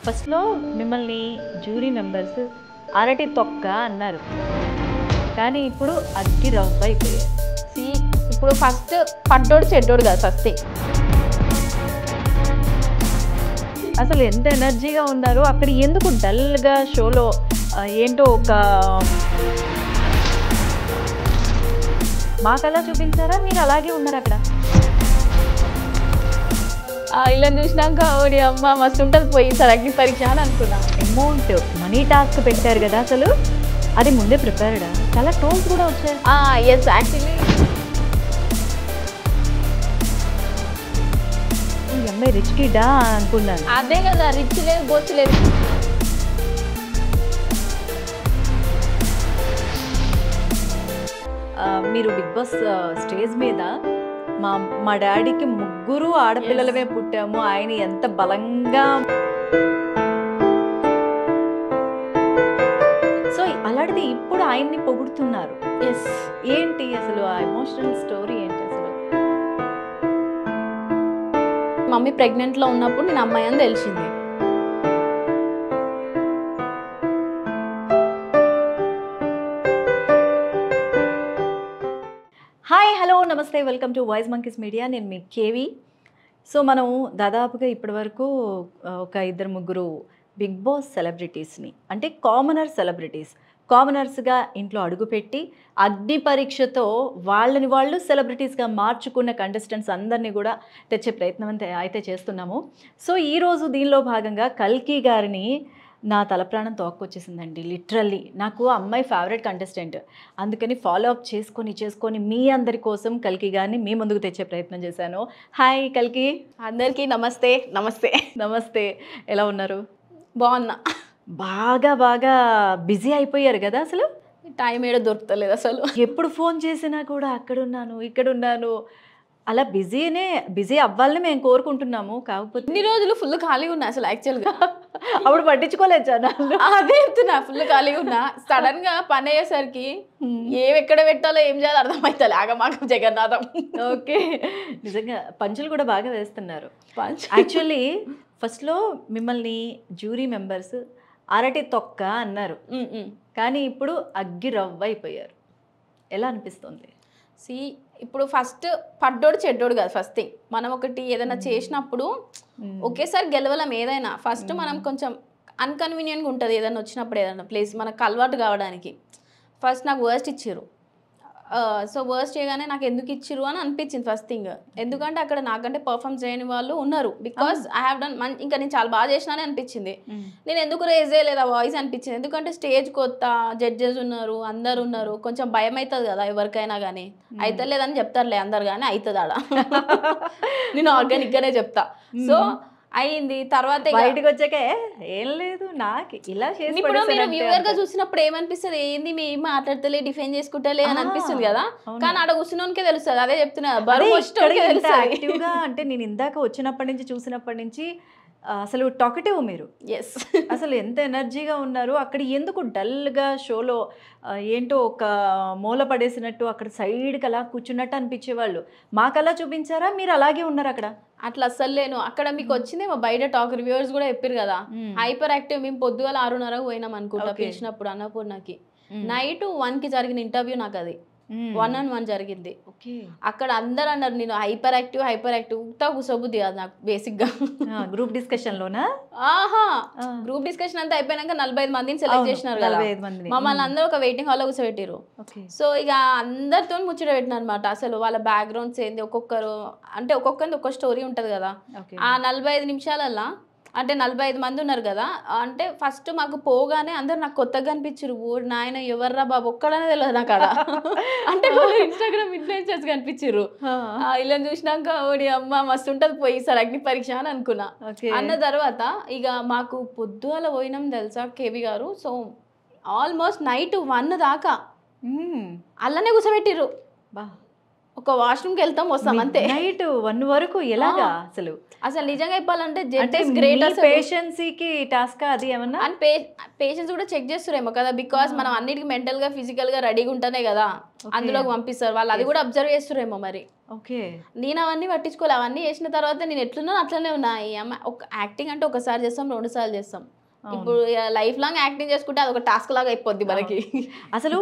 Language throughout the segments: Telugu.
ఫస్ట్‌లో మిమ్మల్ని జ్యూరీ మెంబర్స్ అరటి తొక్క అన్నారు. కానీ ఇప్పుడు అగ్గి రవ్వ అయిపోయారు. సి ఇప్పుడు ఫస్ట్ పడ్డోడు చెడ్డోడు కాదు ఫస్ట్ అసలు ఎంత ఎనర్జీగా ఉన్నారు అక్కడ, ఎందుకు డల్‌గా షోలో ఏంటో ఒక మాకలా చూపించారా, మీరు అలాగే ఉన్నారు అక్కడ? ఇలా చూసినాక ఓడి అమ్మ మస్తు ఉంటుంది పోయి సార్ అగ్ని పరీక్ష అని అనుకున్నా. అమౌంట్ మనీ టాస్క్ పెట్టారు కదా, అసలు అది ముందే ప్రిపేర్డా? చాలా ట్రోల్స్ కూడా వచ్చాయి. ఎస్ యాక్చువల్లీ ఈ అమ్మాయి రిచ్ కిడ్డా అనుకున్నాను. అదే కదా, రిచ్ లేదు బొచ్చు లేదు. మీరు బిగ్ బాస్ స్టేజ్ మీద మా డాడీకి ముగ్గురు ఆడపిల్లలమే పుట్టాము, ఆయన ఎంత బలంగా, సో అలాంటిది ఇప్పుడు ఆయన్ని పొగుడుతున్నారు. ఎస్, ఏంటి అసలు ఆ ఎమోషనల్ స్టోరీ ఏంటి అసలు? మమ్మీ ప్రెగ్నెంట్లో ఉన్నప్పుడు నేను అమ్మాయి అని తెలిసింది. హాయ్, హలో, నమస్తే, welcome to voice monkeys media. నేను మీ కేవి. సో మనం దాదాపుగా ఇప్పటివరకు ఒక ఇద్దరు ముగ్గురు బిగ్ బాస్ సెలబ్రిటీస్ని, అంటే కామనర్స్గా ఇంట్లో అడుగుపెట్టి అగ్ని పరీక్షతో వాళ్ళని వాళ్ళు సెలబ్రిటీస్గా మార్చుకున్న కంటెస్టెంట్స్ అందరినీ కూడా తెచ్చే ప్రయత్నం అయితే చేస్తున్నాము. సో ఈరోజు దీనిలో భాగంగా కల్కి గారిని నా తలప్రాణం తోక్కొచ్చేసిందండి. లిటరల్లీ నాకు అమ్మాయి ఫేవరెట్ కంటెస్టెంట్, అందుకని ఫాలో అప్ చేసుకొని మీ అందరి కోసం కల్కి గారిని మీ ముందుకు తెచ్చే ప్రయత్నం చేశాను. హాయ్ కల్కి. అందరికీ నమస్తే. నమస్తే నమస్తే, ఎలా ఉన్నారు? బాగున్నా. బాగా బిజీ అయిపోయారు కదా అసలు. టైం ఏడో దొరుకుతలేదు అసలు. ఎప్పుడు ఫోన్ చేసినా కూడా అక్కడున్నాను ఇక్కడున్నాను, అలా బిజీ అవ్వాలని మేము కోరుకుంటున్నాము. కాకపోతే ఇన్ని రోజులు ఫుల్ ఖాళీగా ఉన్నా అసలు యాక్చువల్గా. అప్పుడు పట్టించుకోలేదు జనాలు. అదే చెప్తున్నా, ఫుల్ ఖాళీగా ఉన్నా. సడన్ గా పని అయ్యేసరికి ఎక్కడ పెట్టాలో ఏం చేయాలో అర్థమవుతుంది. ఆగమాగం జగన్నాథం. ఓకే, నిజంగా పంచులు కూడా బాగా వేస్తున్నారు. యాక్చువల్లీ ఫస్ట్లో మిమ్మల్ని జ్యూరీ మెంబర్స్ అరటి తొక్క అన్నారు, కానీ ఇప్పుడు అగ్గి రవ్వ అయిపోయారు. ఎలా అనిపిస్తుంది? సి ఇప్పుడు ఫస్ట్ పడ్డోడు చెడ్డోడు కాదు ఫస్ట్ థింగ్. మనం ఒకటి ఏదైనా చేసినప్పుడు ఒకేసారి గెలవలేం. ఏదైనా ఫస్ట్ మనం కొంచెం అన్కన్వీనియంట్గా ఉంటుంది ఏదైనా వచ్చినప్పుడు, ఏదైనా ప్లేస్ మనకు అలవాటు కావడానికి. ఫస్ట్ నాకు వర్స్ట్ ఇచ్చారు. సో వర్స్ట్ చేయగానే నాకు ఎందుకు ఇచ్చిర్రు అని అనిపించింది ఫస్ట్ థింగ్. ఎందుకంటే అక్కడ నాకంటే పర్ఫామ్ చేయని వాళ్ళు ఉన్నారు. బికాస్ ఐ హ్యావ్ డన్ ఇంకా నేను చాలా బాగా చేసినానే అనిపించింది. నేను ఎందుకు రేజ్ చేయలేదు ఆ వాయిస్ అనిపించింది. ఎందుకంటే స్టేజ్ కొత్త, జడ్జెస్ ఉన్నారు, అందరు ఉన్నారు, కొంచెం భయం అవుతుంది కదా ఎవరికైనా. కానీ అయితే లేదని చెప్తారులే అందరు, కానీ అవుతుంది ఆడ. నేను ఆర్గానిక్గానే చెప్తా. సో అయింది. తర్వాత బయటకు వచ్చాక ఏం లేదు నాకు ఇలా చేసి, ఇప్పుడు మీరు వ్యూవర్ గా చూసినప్పుడు ఏమనిపిస్తుంది, ఏంది మేము మాట్లాడతలే డిఫైన్ చేసుకుంటలే అని అనిపిస్తుంది కదా. కానీ ఆడ కూర్చున్నోనికే తెలుస్తుంది. అదే చెప్తున్నా, యాక్టివ్గా అంటే నేను ఇందాక వచ్చినప్పటి నుంచి చూసినప్పటి నుంచి అసలు టాకటివ్ మీరు. ఎస్, అసలు ఎంత ఎనర్జీగా ఉన్నారు అక్కడ, ఎందుకు డల్గా షోలో ఏంటో ఒక మూల పడేసినట్టు అక్కడ సైడ్కి అలా కూర్చున్నట్టు అనిపించేవాళ్ళు. మాకలా చూపించారా, మీరు అలాగే ఉన్నారు అక్కడ? అట్లా అస్సలు లేను. అక్కడ మీకు వచ్చింది మా బయట టాక్ రివ్యూవర్స్ కూడా చెప్పారు కదా, హైపర్ యాక్టివ్. మేము పొద్దుగాల 6:30 పోయినాం అనుకుంటా పిలిచినప్పుడు అన్నపూర్ణకి. నైట్ 1కి జరిగిన ఇంటర్వ్యూ నాకు అది 1-on-1 జరిగింది. అక్కడ అందరు అన్నారు నేను హైపర్ యాక్టివ్ కూసోబుద్ది కాదు నాకు బేసిక్ గా. గ్రూప్ డిస్కషన్ లోనా? గ్రూప్ డిస్కషన్ అంతా అయిపోయినాక 45 మందిని సెలెక్ట్ చేసినారు కదా, మమ్మల్ని అందరూ ఒక వెయిటింగ్ హాల్లో కూర్చోబెట్టారు. సో ఇక అందరితో ముచ్చట పెట్టిన అనమాట. అసలు వాళ్ళ బ్యాక్గ్రౌండ్స్ ఏంది, ఒక్కొక్కరు అంటే ఒక్కొక్కరిది ఒక్కొక్క స్టోరీ ఉంటది కదా. ఆ 45 నిమిషాలల్లా అంటే 45 మంది ఉన్నారు కదా. అంటే ఫస్ట్ మాకు పోగానే అందరు నాకు కొత్తగా అనిపించారు. ఓ నాయన ఎవర్రా బాబు, ఒక్కడనే తెలియదు నాకు అక్కడ. అంటే ఇన్స్టాగ్రామ్ ఇన్ఫ్లుయెన్సర్స్ కనిపించారు. ఇలా చూసినాక ఓడి అమ్మ మస్తు ఉంటుంది పోయి సార్ అగ్ని పరీక్ష అని అనుకున్నా. అన్న తర్వాత ఇక మాకు పొద్దుగాల పోయినాం తెలుసా కేవి గారు. సో ఆల్మోస్ట్ నైట్ 1 దాకా అలానే కూర్చోబెట్టిర్రు. ఒక వాష్రూమ్కి వెళ్తాం వస్తాం అంతే. నైట్ 1 వరకు ఎలాగా అసలు? అసలు నిజంగా చెప్పాలంటే అంటే జడ్జెస్ గ్రేట్ అసలు. పేషెన్సీకి టాస్క్ అది ఏమన్నా? అండ్ పేషెన్స్ కూడా చెక్ చేస్తారేమో కదా, బికాస్ మనం అన్నిటికీ మెంటల్ గా ఫిజికల్ గా రెడీగా ఉంటేనే కదా అందులోకి పంపిస్తారు వాళ్ళు. అది కూడా అబ్జర్వ్ చేస్తారేమో మరి. ఓకే. నేను అవన్నీ పట్టించుకోవాలి. అవన్నీ చేసిన తర్వాత నేను ఎట్లున్నాను అట్లనే ఉన్నా. ఈ అమ్మాయి ఒక యాక్టింగ్ అంటే ఒకసారి చేస్తాం 2 సార్లు చేస్తాం. ఇప్పుడు లైఫ్ లాంగ్ యాక్టింగ్ చేసుకుంటే అది ఒక టాస్క్ లాగా అయిపోద్ది మనకి. అసలు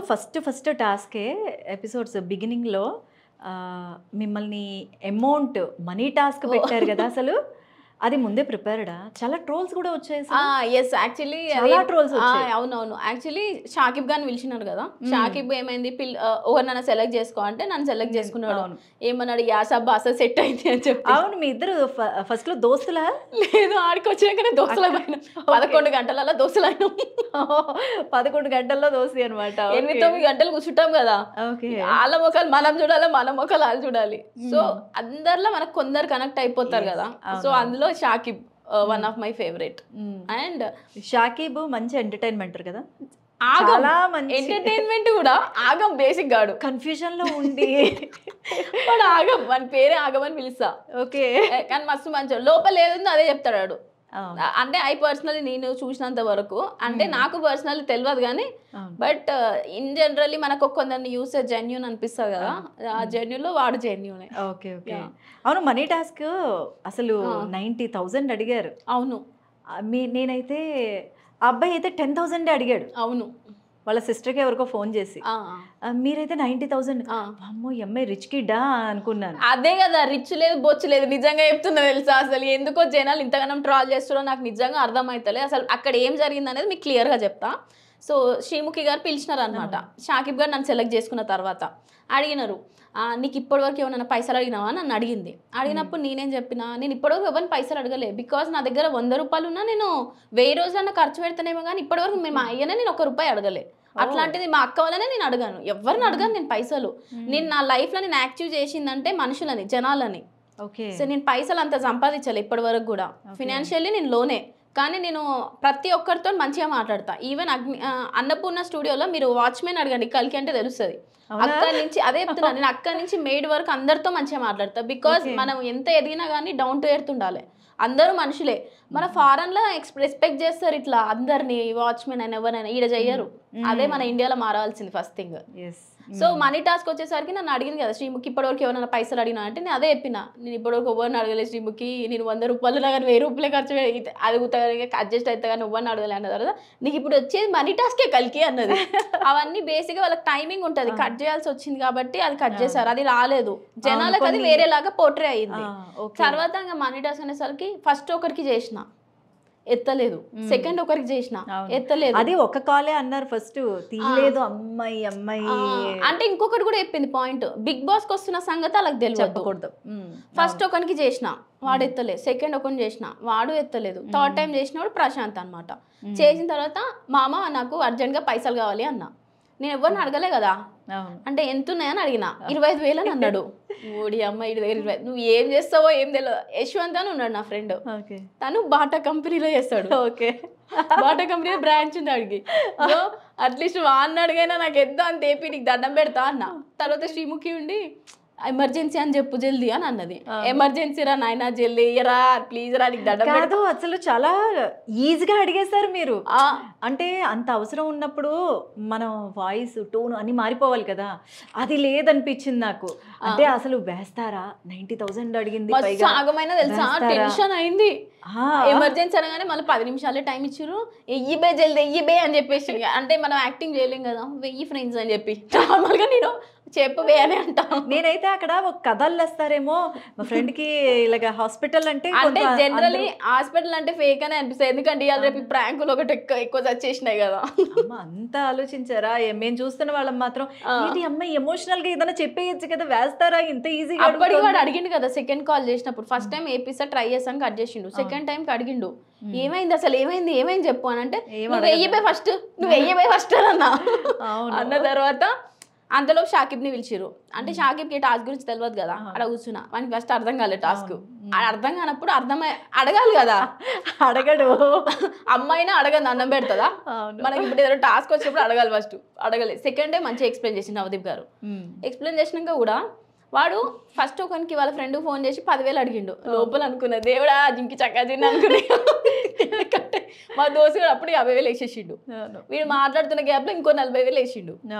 ఫస్ట్ టాస్కే ఎపిసోడ్స్ బిగినింగ్ లో మిమ్మల్ని అమౌంట్ మనీ టాస్క్ పెట్టారు కదా, అసలు అది ముందే ప్రిపేర్డా? చాలా ట్రోల్స్ కూడా వచ్చాయి. ఎస్ యాక్చువల్లీ ట్రోల్స్ వచ్చాయి. అవునవును. యాక్చువల్లీ షాకిబ్ గారిని పిలిచినారు కదా, షాకిబ్ ఏమైంది ఒకరు నన్ను సెలెక్ట్ చేసుకో అంటే నన్ను సెలెక్ట్ చేసుకున్నాడు. ఏమన్నాడు, యాసా బాసా సెట్ అయింది అని చెప్పి. అవును, మీ ఇద్దరు ఫస్ట్ లో దోస్తులా? లేదు, ఆడికి వచ్చాకనే దోస్తుల 11 గంటలలో దోస్తులు అయినాం. 11 గంటల్లో దోస్తి అనమాట. 8-9 గంటలు కూర్చుంటాం కదా, వాళ్ళ మొక్కలు మనం చూడాలి, మన మొక్కలు వాళ్ళు చూడాలి. సో అందరిలో మనకు కొందరు కనెక్ట్ అయిపోతారు కదా. సో అందులో Shakib one of my favourite. And Shakib మంచి ఎంటర్టైన్మెంటర్ కదా, చాలా మంచి ఎంటర్టైన్మెంట్ కూడా. ఆగం బేసిక్ గాడు కన్ఫ్యూజన్ లో ఉండి వాడు ఆగం, వాని పేరే ఆగం అని పిలుస్తా. ఓకే, కానీ మస్తు మంచి లోపల ఏదుందో అదే చెప్తాడు వాడు. అంటే ఐ పర్సనలీ నేను చూసినంత వరకు, అంటే నాకు పర్సనల్లీ తెలియదు కానీ, బట్ ఇన్ జనరల్లీ మనకు కొందరిని చూస్తే జెన్యూన్ అనిపిస్తుంది కదా, ఆ జెన్యూన్ లో వాడు జెన్యూన్. Okay okay. అవును, మనీ టాస్క్ అసలు 90,000 అడిగారు. అవును, నేనైతే ఆ అబ్బాయి అయితే 10,000 అడిగాడు. అవును, వాళ్ళ సిస్టర్కి ఎవరికో ఫోన్ చేసి, మీరైతే 90,000. అమ్మో, ఎంఐ రిచ్ కిడ్డా అనుకున్నాను. అదే కదా, రిచ్ లేదు బొచ్చు లేదు. నిజంగా చెప్తున్నా తెలుసా, అసలు ఎందుకో జనాలు ఇంతగానం ట్రాల్ చేస్తున్నారో నాకు నిజంగా అర్థమవుతలేదు. అసలు అక్కడ ఏం జరిగింది అనేది మీకు క్లియర్గా చెప్తా. సో శ్రీముఖి గారు పిలిచినారు అనమాట. షాకిబ్ గారు నన్ను సెలెక్ట్ చేసుకున్న తర్వాత అడిగినారు, నీకు ఇప్పటివరకు ఏమన్నా పైసలు అడిగినావా నన్ను అడిగింది. అడిగినప్పుడు నేనేం చెప్పినా, నేను ఇప్పటివరకు ఎవరిని పైసలు అడగలే. బికాజ్ నా దగ్గర 100 రూపాయలు ఉన్నా నేను 1000 రోజులన్నా ఖర్చు పెడతానేమో కానీ ఇప్పటివరకు మేము అయ్యనే నేను 1 రూపాయి అడగలే. అట్లాంటిది మా అక్క వల్లనే నేను అడగాను, ఎవరిని అడగాను నేను పైసలు. నేను నా లైఫ్లో నేను యాక్టివ్ చేసిందంటే మనుషులని, జనాలని. సో నేను పైసలు అంత సంపాదించాలి ఇప్పటి వరకు కూడా. ఫినాన్షియల్లీ నేను లోనే, కానీ నేను ప్రతి ఒక్కరితో మంచిగా మాట్లాడతా. ఈవెన్ అన్నపూర్ణ స్టూడియోలో మీరు వాచ్మెన్ అడగండి, కల్కి అంటే తెలుస్తుంది. అక్కడి నుంచి అదే చెప్తున్నా, నేను అక్కడి నుంచి మేడ్ వరకు అందరితో మంచిగా మాట్లాడతా. బికాజ్ మనం ఎంత ఎదిగినా కానీ డౌన్ టు ఎర్త్ ఉండాలి. అందరూ మనుషులే. మన ఫారెన్ లో రెస్పెక్ట్ చేస్తారు ఇట్లా అందరినీ, వాచ్మెన్ అని ఎవరైనా, ఈడ చెయ్యరు. అదే మన ఇండియాలో మారాల్సింది first thing. So money task వచ్చేసరికి నన్ను అడిగింది కదా శ్రీముఖి, ఇప్పటివరకు ఎవరైనా పైసలు అడిగినా అంటే నేను అదే చెప్పిన, నేను ఇప్పటివరకు ఎవరిని అడగలేదు శ్రీముఖి, నేను 100 రూపాయలు కానీ 1000 రూపాయలే ఖర్చు అడుగుతా అడ్జస్ట్ అవుతా కానీ ఎవరిని అడగలే అన్న తర్వాత, నీకు ఇప్పుడు వచ్చేది మనీ టాస్కే కలికి అన్నది. అవన్నీ బేసిక్గా వాళ్ళకి టైమింగ్ ఉంటుంది, కట్ చేయాల్సి వచ్చింది కాబట్టి అది కట్ చేశారు. అది రాలేదు జనాలకు, అది వేరేలాగా పోర్ట్రే అయ్యింది. తర్వాత ఇంకా మనీ టాస్క్ అనేసరికి ఫస్ట్ ఒకరికి చేసిన ఎత్తలేదు, సెకండ్ ఒకరికి చేసిన ఎత్తలేదు. అది ఒక కాలే అన్నారు ఫస్ట్, తీయలేదు అమ్మాయి అంటే. ఇంకొకటి కూడా చెప్పింది పాయింట్, బిగ్ బాస్ కి వస్తున్న సంగతి వాళ్ళకి తెలియకూడదు. ఫస్ట్ ఒకరికి చేసిన వాడు ఎత్తలేదు, సెకండ్ ఒకరిని చేసిన వాడు ఎత్తలేదు, థర్డ్ టైం చేసినవాడు ప్రశాంత్ అనమాట. చేసిన తర్వాత మామ నాకు అర్జెంట్ గా పైసలు కావాలి అన్న. నేను ఎవరిని అడగలే కదా, అంటే ఎంత ఉన్నాయని అడిగిన, 25,000 అని అన్నాడు. ఓడి అమ్మ 25,000, నువ్వు ఏం చేస్తావో ఏం తెలియదు. యశ్వంత్ అని ఉన్నాడు నా ఫ్రెండ్, తను బాటా కంపెనీలో చేస్తాడు. బాటా కంపెనీలో బ్రాంచ్ ఉంది అడిగి, అట్లీస్ట్ వాడిని అడిగైనా నాకు ఎంత అంత ఏపీ నీకు దండం పెడతా అన్న. తర్వాత శ్రీముఖి ఉండి ఎమర్జెన్సీ అని చెప్పు జల్దీ అని అన్నది. ఎమర్జెన్సీ రా నాయనా జల్దీ రా ప్లీజ్ రా నీకు దండం పెడతా. అసలు చాలా ఈజీగా అడిగేశారు మీరు. అంటే అంత అవసరం ఉన్నప్పుడు మనం వాయిస్ టోన్ అన్ని మారిపోవాలి కదా, అది లేదనిపించింది నాకు. అంటే అసలు వేస్తారా 90,000 అడిగింది, ఆగమైనా తెలుసా, టెన్షన్ అయింది. ఎమర్జెన్సీ అనగానే మళ్ళీ 10 నిమిషాలే టైం ఇచ్చారు. 1000 జల్దీ 1000 అని చెప్పేసి, అంటే మనం యాక్టింగ్ చేయలేం కదా, 1000 ఫ్రెండ్స్ అని చెప్పి నార్మల్గా నేను చెప్పవే అని అంటాను. నేనైతే అక్కడ ఒక కథలు వేస్తారేమో మా ఫ్రెండ్ కి ఇలాగ హాస్పిటల్ అంటే జనరలీ హాస్పిటల్ అంటే ఫేక్ అని అనిపిస్తుంది. ఎందుకంటే ఇవాళ రేపు ప్రాంకులు ఒకటి ఎక్కువ వచ్చేసినాయి కదా. అంతా ఆలోచించారా? మేము చూస్తున్న వాళ్ళం మాత్రం ఇది అమ్మాయి ఎమోషనల్ గా ఏదైనా చెప్పేయచ్చు కదా, వేస్తారా ఇంత ఈజీగా? అప్పటికి వాడు అడిగిండు కదా సెకండ్ కాల్ చేసినప్పుడు. ఫస్ట్ టైం ఏపీసా ట్రై చేసాను, కట్ చేసిండు. సెకండ్ టైం కి అడిగిండు, ఏమైంది అసలు ఏమైంది చెప్పు అని. అంటే నువ్వు 1000 ఫస్ట్, నువ్వు 1000 ఫస్ట్ అన్న తర్వాత అంతలో షాకిబ్ ని పిలిచిరు. అంటే షాకిబ్ కి టాస్క్ గురించి తెలియదు కదా, అక్కడ కూర్చున్నా. మనకి ఫస్ట్ అర్థం కాలేదు టాస్క్. అర్థం కానప్పుడు అడగాలి కదా, అడగడు. అమ్మాయినా అడగదు, అన్నం పెడతా. మనకి ఇప్పుడు ఏదైనా టాస్క్ వచ్చినప్పుడు అడగాలి, ఫస్ట్ అడగలేదు. సెకండ్ డే మంచిగా ఎక్స్ప్లెయిన్ చేసింది నవదీప్ గారు. ఎక్స్ప్లెయిన్ చేసినాక కూడా వాడు ఫస్ట్ ఒకనికి వాళ్ళ ఫ్రెండ్ ఫోన్ చేసి 10,000 అడిగిండు. లోపల అనుకున్న దేవుడా జింకి చక్కా జిన్ అనుకునే. మా దోస్తు కూడా అప్పుడు 50,000 వేసేసిండు. వీడు మాట్లాడుతున్న గ్యాప్ లో ఇంకో 40,000 వేసిండు.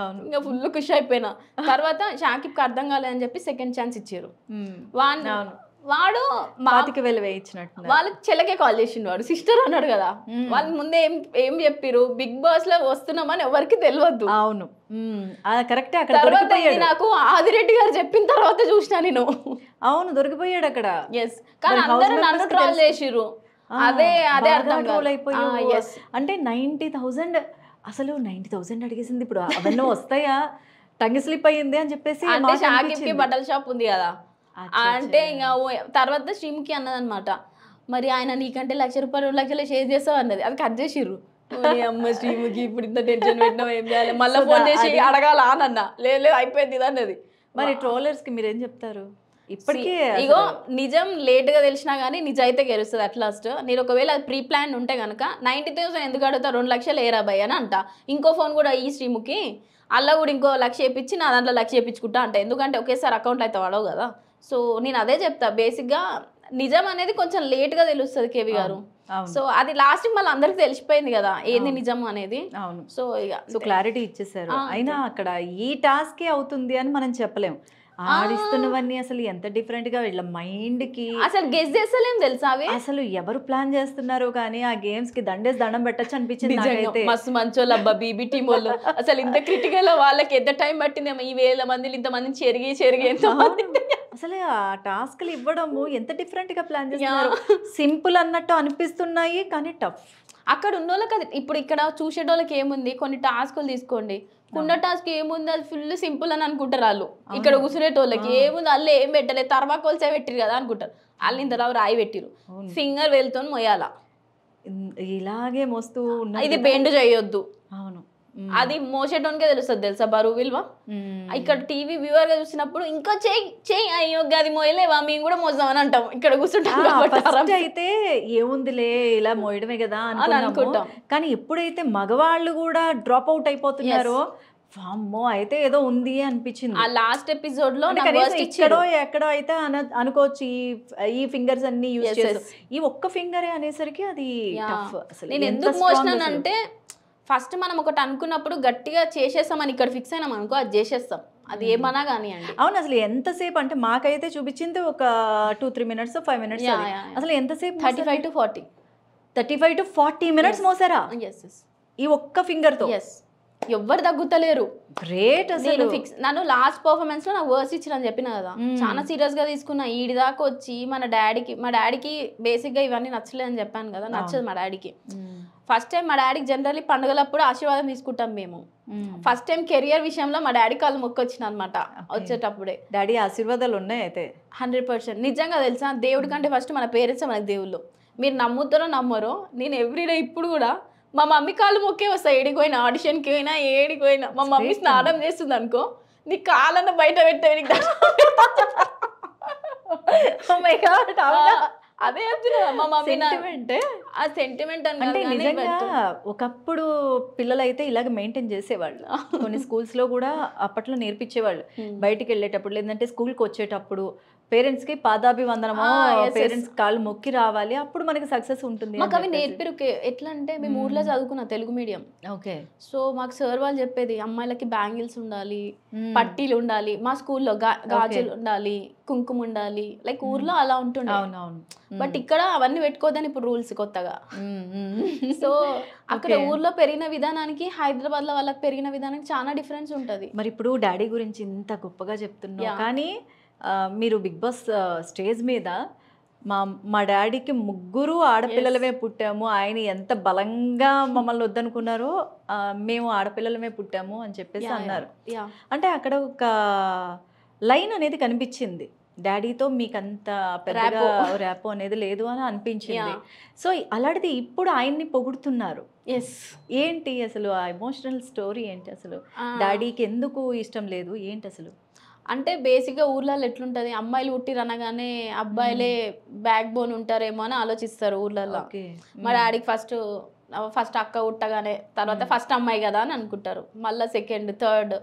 ఇంకా ఫుల్ ఖుషి అయిపోయినా. తర్వాత షాకిబ్కి అర్థం కాలేదని చెప్పి సెకండ్ ఛాన్స్ ఇచ్చారు. వాడు 25,000 వేయించినట్టు వాళ్ళకి చెల్లకే కాల్ చేసిండు. వాడు సిస్టర్ అన్నాడు కదా, వాళ్ళకి ముందే ఏం చెప్పిరు, బిగ్ బాస్ లో వస్తున్నామని ఎవరికి తెలియదు. అవును కరెక్టే. అక్కడ తర్వాత నాకు ఆదిరెడ్డి గారు చెప్పిన తర్వాత చూసినా నేను. అవును దొరికిపోయాడు అక్కడ. ఎస్, కానీ అందరూ నన్ను ట్రోల్ చేసిర్రు. అదే అర్థం ట్రోల్ అయిపోయాడు. అంటే 90,000 అసలు 90,000 అడిగేసింది. ఇప్పుడు అవన్నీ వస్తాయా, టంగ్ స్లిప్ అయ్యింది అని చెప్పేసి. అంటే షాకిబ్కి బట్టల షాప్ ఉంది కదా, అంటే ఇంకా తర్వాత శ్రీముఖి అన్నదనమాట, మరి ఆయన నీకంటే 1,00,000 రూపాయలు 2,00,000 షేర్ చేస్తావు అన్నది. అది కట్ చేసిర్రు. అమ్మ శ్రీముఖి ఇప్పుడు ఇంత టెన్షన్ పెట్టినావు ఏం చేయాలి, మళ్ళీ ఫోన్ చేసి అడగాల అన్న. లేదు అయిపోయింది ఇది అన్నది. మరి ట్రోలర్స్ కి మీరేం చెప్తారు? ఇప్పటికే ఇగో నిజం లేట్ గా తెలిసినా గానీ నిజాయితే గెలుస్తుంది అట్ లాస్ట్. నేను ఒకవేళ అది ప్రీ ప్లాన్ ఉంటే కనుక 90,000 ఎందుకు అడుగుతా, 2,00,000 ఏరా భయ్ అని అంట. ఇంకో ఫోన్ కూడా ఈ శ్రీముఖి అలా కూడా ఇంకో 1,00,000 వేయించి నా దాంట్లో 1,00,000 వేయించుకుంటా అంట. ఎందుకంటే ఒకేసారి అకౌంట్లో అయితే వాడవు కదా. సో నేను అదే చెప్తా, బేసిక్గా నిజం అనేది కొంచెం లేట్గా తెలుస్తుంది కేవి గారు. సో అది లాస్ట్ మళ్ళీ అందరికి తెలిసిపోయింది కదా ఏంది నిజం అనేది. అవును, సో ఇక సో క్లారిటీ ఇచ్చేసారు. అయినా అక్కడ ఈ టాస్కే అవుతుంది అని మనం చెప్పలేం. ఆడిస్తున్నవన్నీ అసలు ఎంత డిఫరెంట్ గా వీళ్ళ మైండ్ కి అసలు గెస్ చేస్తలేం తెలుసా అవి. అసలు ఎవరు ప్లాన్ చేస్తున్నారో కానీ ఆ గేమ్స్ కి దండేసి దండం పెట్టచ్చు అనిపించింది నాకైతే. మస్తు మంచోళ్ళు అబ్బా బీబీ టీం వాళ్ళు. అసలు ఇంత క్రిటికల్ వాళ్ళకి ఎంత టైం పట్టిందేమో ఈ 1,000 మందిని ఇంతమందిని చెరిగి ఎంతమంది. అసలు ఆ టాస్క్లు ఇవ్వడము ఎంత డిఫరెంట్ గా ప్లాన్ చేస్తున్నారు. సింపుల్ అన్నట్టు అనిపిస్తున్నాయి కానీ టఫ్. అక్కడ ఉన్న వాళ్ళకి అది ఇప్పుడు ఇక్కడ చూసేటోళ్ళకి ఏముంది, కొన్ని టాస్కులు తీసుకోండి, కుండ టాస్క్ ఏముంది అది ఫుల్ సింపుల్ అని అనుకుంటారు వాళ్ళు. ఇక్కడ కూర్చునేటోళ్ళకి ఏముంది వాళ్ళు ఏం పెట్టలేదు, తర్వాకోల్సే పెట్టిరు కదా అనుకుంటారు. వాళ్ళు ఇంతలో రాయి పెట్టిరు, ఫింగర్ వేలుతో మొయ్యాల, ఇలాగే మోస్తూ ఇది బెండ్ చేయొద్దు. అవును, అది మోసేటోనికే తెలుస్తుంది తెలుసా బరువు విలువ. ఇక్కడ టీవీ వ్యూవర్ గా చూసినప్పుడు ఇంకా చెయ్యి అయ్యో అది మోయలేవా మేము కూడా మోసామని అంటాం. ఇక్కడ కూర్చుంటాం అయితే ఏముందిలే ఇలా మోయడమే కదా అని అనుకుంటాం. కానీ ఎప్పుడైతే మగవాళ్ళు కూడా డ్రాప్ అవుట్ అయిపోతున్నారో అమ్మో అయితే ఏదో ఉంది అనిపించింది. ఆ లాస్ట్ ఎపిసోడ్ లో ఇక్కడో ఎక్కడో అయితే అనుకోవచ్చు ఈ ఫింగర్స్ అన్ని యూజ్ చేస్తారు. ఈ ఒక్క ఫింగరే అనేసరికి అది టఫ్. అసలు నేను ఎందుకు మోసినాను అంటే ఫస్ట్ మనం ఒకటి అనుకున్నప్పుడు గట్టిగా చేసేస్తామని ఇక్కడ ఫిక్స్ అయినాం అనుకో అది చేసేస్తాం, అది ఏమన్నా కానీ అండి. అవును, అసలు ఎంతసేపు అంటే మాకైతే చూపించింది ఒక 2-3 minutes 5 minutes. అసలు ఎంతసేపు 35 to 40 minutes మోసారా ఈ ఒక్క ఫింగర్ తో? ఎవ్వరు తగ్గుతలేరు. గ్రేట్. అసలు ఫిక్స్ నన్ను లాస్ట్ పర్ఫార్మెన్స్ లో నాకు వర్స్ ఇచ్చిన అని చెప్పిన కదా, చాలా సీరియస్ గా తీసుకున్నా. ఈడి దాకా వచ్చి మా డాడీకి బేసిక్ గా ఇవన్నీ నచ్చలేదు అని చెప్పాను కదా, నచ్చదు మా డాడీకి. ఫస్ట్ టైం మా డాడీకి జనరల్లీ పండుగలప్పుడు ఆశీర్వాదం తీసుకుంటాం మేము. ఫస్ట్ టైం కెరియర్ విషయంలో మా డాడీ కాళ్ళు మొక్కొచ్చిన అనమాట వచ్చేటప్పుడే. డాడీ ఆశీర్వాదాలు ఉన్నాయి అయితే 100%. నిజంగా తెలుసా, దేవుడి కంటే ఫస్ట్ మన పేరెంట్స్ మనకు దేవుళ్ళు. మీరు నమ్ముతారో నమ్మరో, నేను ఎవ్రీడే ఇప్పుడు కూడా మా మమ్మీ కాళ్ళు మొక్కే వస్తాయి. ఏడికి పోయినా, ఆడిషన్కి పోయినా, ఏడికి పోయినా మా మమ్మీ స్నానం చేస్తుంది అనుకో, నీ కాళ్ళన్న బయట పెట్టే అదే చెప్తున్నా. మా మమ్మీ ఆ సెంటిమెంట్ అంటే నిజంగా ఒకప్పుడు పిల్లలు అయితే ఇలాగ మెయింటైన్ చేసేవాళ్ళు. కొన్ని స్కూల్స్ లో కూడా అప్పట్లో నేర్పించేవాళ్ళు. బయటికి వెళ్ళేటప్పుడు లేదంటే స్కూల్కి వచ్చేటప్పుడు పేరెంట్స్ కి పాదాభివందనమో, పేరెంట్స్ కాళ్ళు మొక్కి రావాలి, అప్పుడు మనకి సక్సెస్ ఉంటుంది. మాకు అవి నేర్పిరు. ఎట్లా అంటే మేము ఊర్లో చదువుకున్నా తెలుగు మీడియం. ఓకే. సో మాకు సార్ వాళ్ళు చెప్పేది అమ్మాయిలకి బ్యాంగిల్స్ ఉండాలి, పట్టీలు ఉండాలి, మా స్కూల్లో గాజులు ఉండాలి, కుంకుమ ఉండాలి, లైక్ ఊర్లో అలా ఉంటుండే. బట్ ఇక్కడ అవన్నీ పెట్టుకోదని ఇప్పుడు రూల్స్ కొత్తగా. సో అక్కడ ఊర్లో పెరిగిన విధానానికి హైదరాబాద్ లో వాళ్ళకి పెరిగిన విధానానికి చాలా డిఫరెన్స్ ఉంటది. మరి ఇప్పుడు డాడీ గురించి ఇంత గొప్పగా చెప్తున్నా కానీ మీరు బిగ్ బాస్ స్టేజ్ మీద మా డాడీకి 3 ఆడపిల్లలమే పుట్టాము, ఆయన ఎంత బలంగా మమ్మల్ని వద్దనుకున్నారో మేము ఆడపిల్లలమే పుట్టాము అని చెప్పేసి అన్నారు. అంటే అక్కడ ఒక లైన్ అనేది కనిపించింది, డాడీతో మీకు అంత పెద్దగా ర్యాపో అనేది లేదు అని అనిపించింది. సో అలాంటిది ఇప్పుడు ఆయన్ని పొగుడుతున్నారు. ఏంటి అసలు ఆ ఎమోషనల్ స్టోరీ ఏంటి? అసలు డాడీకి ఎందుకు ఇష్టం లేదు ఏంటి అసలు? అంటే బేసిక్గా ఊర్లలో ఎట్లుంటుంది, అమ్మాయిలు పుట్టిరు అనగానే అబ్బాయిలే బ్యాక్ బోన్ ఉంటారేమో అని ఆలోచిస్తారు ఊర్లలో. మా డాడీకి ఫస్ట్ అక్క పుట్టగానే తర్వాత ఫస్ట్ అమ్మాయి కదా అని అనుకుంటారు, మళ్ళీ సెకండ్ థర్డ్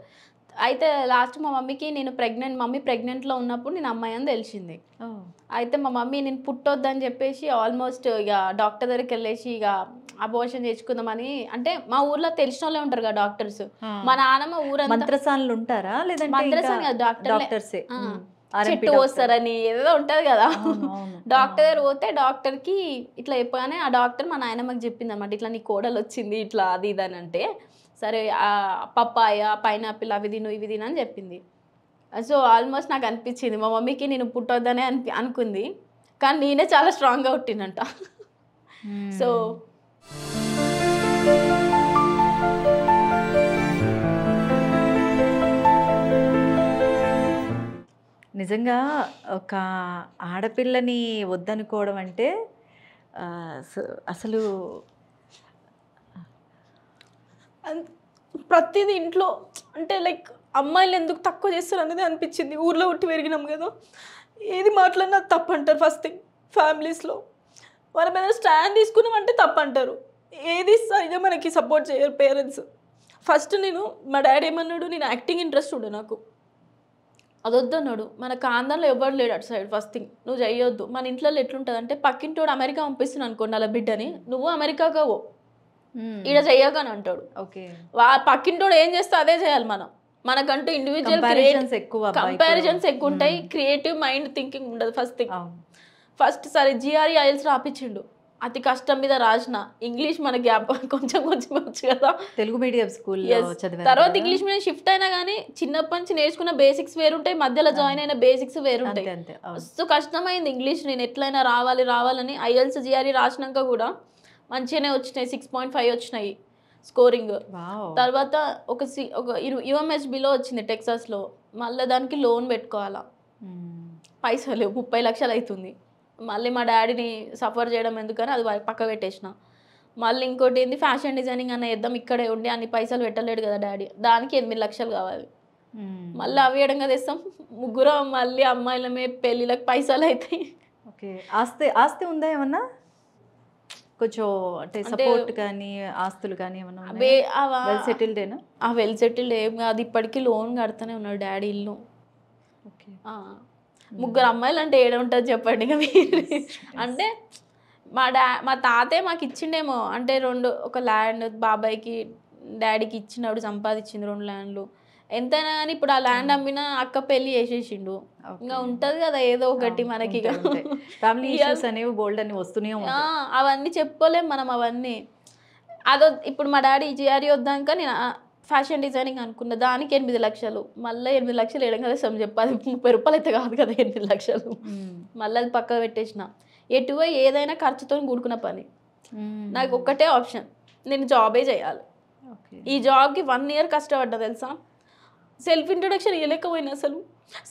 అయితే లాస్ట్ మా మమ్మీకి నేను మమ్మీ ప్రెగ్నెంట్లో ఉన్నప్పుడు నేను అమ్మాయి అని తెలిసింది. అయితే మా మమ్మీ నేను పుట్టొద్దని చెప్పేసి ఆల్మోస్ట్ ఇక డాక్టర్ దగ్గరికి వెళ్ళేసి ఇక అబోర్షన్ చేసుకుందామని, అంటే మా ఊర్లో తెలిసిన వాళ్ళే ఉంటారు కదా డాక్టర్స్. మా నాన్నమ్మ ఊరంతా మంత్రసానులు ఉంటారా లేదంటే మంత్రసాని కదా డాక్టర్సే చెట్టు పోస్తారని ఏదో ఉంటది కదా. డాక్టర్ దగ్గర పోతే డాక్టర్కి ఇట్లా చెప్పగానే ఆ డాక్టర్ మా నాయనమ్మకి చెప్పింది అనమాట, ఇట్లా నీ కోడలు వచ్చింది ఇట్లా అది ఇది అని. అంటే సరే పప్పాయ పైనాపిల్ అవి తిను ఇవి తిను అని చెప్పింది. సో ఆల్మోస్ట్ నాకు అనిపించింది మా మమ్మీకి నేను పుట్టొద్దనే అనుకుంది, కానీ నేనే చాలా స్ట్రాంగ్గా పుట్టినంట. సో నిజంగా ఒక ఆడపిల్లని వద్దనుకోవడం అంటే అసలు ప్రతిదీ ఇంట్లో అంటే లైక్ అమ్మాయిలు ఎందుకు తక్కువ చేస్తారు అనేది అనిపించింది. ఊర్లో ఉట్టి పెరిగినాం కదా, ఏది మాట్లాడినా తప్పు అంటారు. ఫస్ట్ థింగ్ ఫ్యామిలీస్లో వాళ్ళ మీద స్టాండ్ తీసుకున్నామంటే తప్పు అంటారు, ఏది సరిగా మనకి సపోర్ట్ చేయరు పేరెంట్స్. ఫస్ట్ మా డాడీ ఏమన్నాడు, నేను యాక్టింగ్ ఇంట్రెస్ట్ ఉండే నాకు, అది వద్దన్నాడు. మన కాందంలో ఎవరు లేడు అటు సైడ్. ఫస్ట్ థింగ్ నువ్వు చేయొద్దు. మన ఇంట్లో ఎట్లుంటుంది అంటే పక్కింటోడు అమెరికా పంపిస్తున్నాను అనుకోండి అలా బిడ్డని, నువ్వు అమెరికాగా పో ఈడ చెయ్యకని అంటాడు. పక్కింటోడు ఏం చేస్తే అదే చేయాలి. మనకంటూ ఇండివిజువల్ కంపారిజన్స్ ఎక్కువ ఉంటాయి, క్రియేటివ్ మైండ్ థింకింగ్ ఉండదు. ఫస్ట్ సరే జిఆర్ఈ ఐఎల్స్ రాపించిండు, అతి కష్టం మీద రాసిన ఇంగ్లీష్ మన గ్యాప్ కొంచెం కొంచెం వచ్చు కదా, తెలుగు మీడియం స్కూల్. తర్వాత ఇంగ్లీష్ మీడియం షిఫ్ట్ అయినా కానీ చిన్నప్పటి నుంచి నేర్చుకున్న బేసిక్స్ వేరుంటాయి, మధ్యలో జాయిన్ అయిన బేసిక్స్ వేరుంటాయి. మస్తు కష్టమైంది ఇంగ్లీష్. నేను ఎట్లయినా రావాలని ఐఎల్స్ జిఆర్ఈ రాసినాక కూడా మంచిగానే వచ్చినాయి, 6.5 వచ్చినాయి స్కోరింగ్. తర్వాత ఒక యుఎంహెచ్బిలో వచ్చింది టెక్సాస్లో, మళ్ళీ దానికి లోన్ పెట్టుకోవాలా, పైసలు 30 లక్షలు అవుతుంది. మళ్ళీ మా డాడీని సఫర్ చేయడం ఎందుకని అది పక్క పెట్టేసిన. మళ్ళీ ఇంకోటి ఏంది, ఫ్యాషన్ డిజైనింగ్ అన్న వేద్దాం, ఇక్కడే ఉండి అన్ని పైసలు పెట్టలేడు కదా డాడీ, దానికి 8 లక్షలు కావాలి. మళ్ళీ అవి వేయడంగా తెస్తాం, ముగ్గురు మళ్ళీ అమ్మాయిలమే పెళ్ళిళ్ళకి పైసలు అవుతాయి. ఓకే, ఆస్తి ఉందా ఏమన్నా కొంచెం అంటే సపోర్ట్ కానీ ఆస్తులు కానీ ఏమన్నా వెల్ సెటిల్డేనా? వెల్ సెటిల్డ్ ఏం కాదు, ఇప్పటికీ లోన్ కడుతూనే ఉన్నాడు డాడీ ఇల్లు. ఓకే, ముగ్గురు అమ్మాయిలు అంటే ఏడ ఉంటుంది చెప్పండి ఇక మీరు. అంటే మా తాతయ్య మాకు ఇచ్చిండేమో, అంటే ఒక ల్యాండ్ బాబాయ్కి డాడీకి ఇచ్చినప్పుడు సంపాదించింది 2 ల్యాండ్లు. ఎంతైనా కానీ ఇప్పుడు ఆ ల్యాండ్ అమ్మినా అక్క పెళ్లి చేసేసిండు, ఇంకా ఉంటది కదా ఏదో ఒకటి మనకి. అవన్నీ చెప్పుకోలేం మనం అవన్నీ. ఇప్పుడు మా డాడీ జిఆర్ఈ వద్దాక నేను ఫ్యాషన్ డిజైనింగ్ అనుకున్న, దానికి 8 లక్షలు. మళ్ళీ 8 లక్షలు వేయడం కదా సమ్ చెప్పాలి, 30 రూపాయలు అయితే కాదు కదా 8 లక్షలు. మళ్ళీ అది పక్కకు పెట్టేసిన. ఎటువై ఏదైనా ఖర్చుతో కూడుకున్న పని. నాకు ఒక్కటే ఆప్షన్, నేను జాబే చేయాలి. ఈ జాబ్కి 1 ఇయర్ కష్టపడ్డా తెలుసా. సెల్ఫ్ ఇంట్రొడక్షన్ ఇవ్వలేకపోయినా, అసలు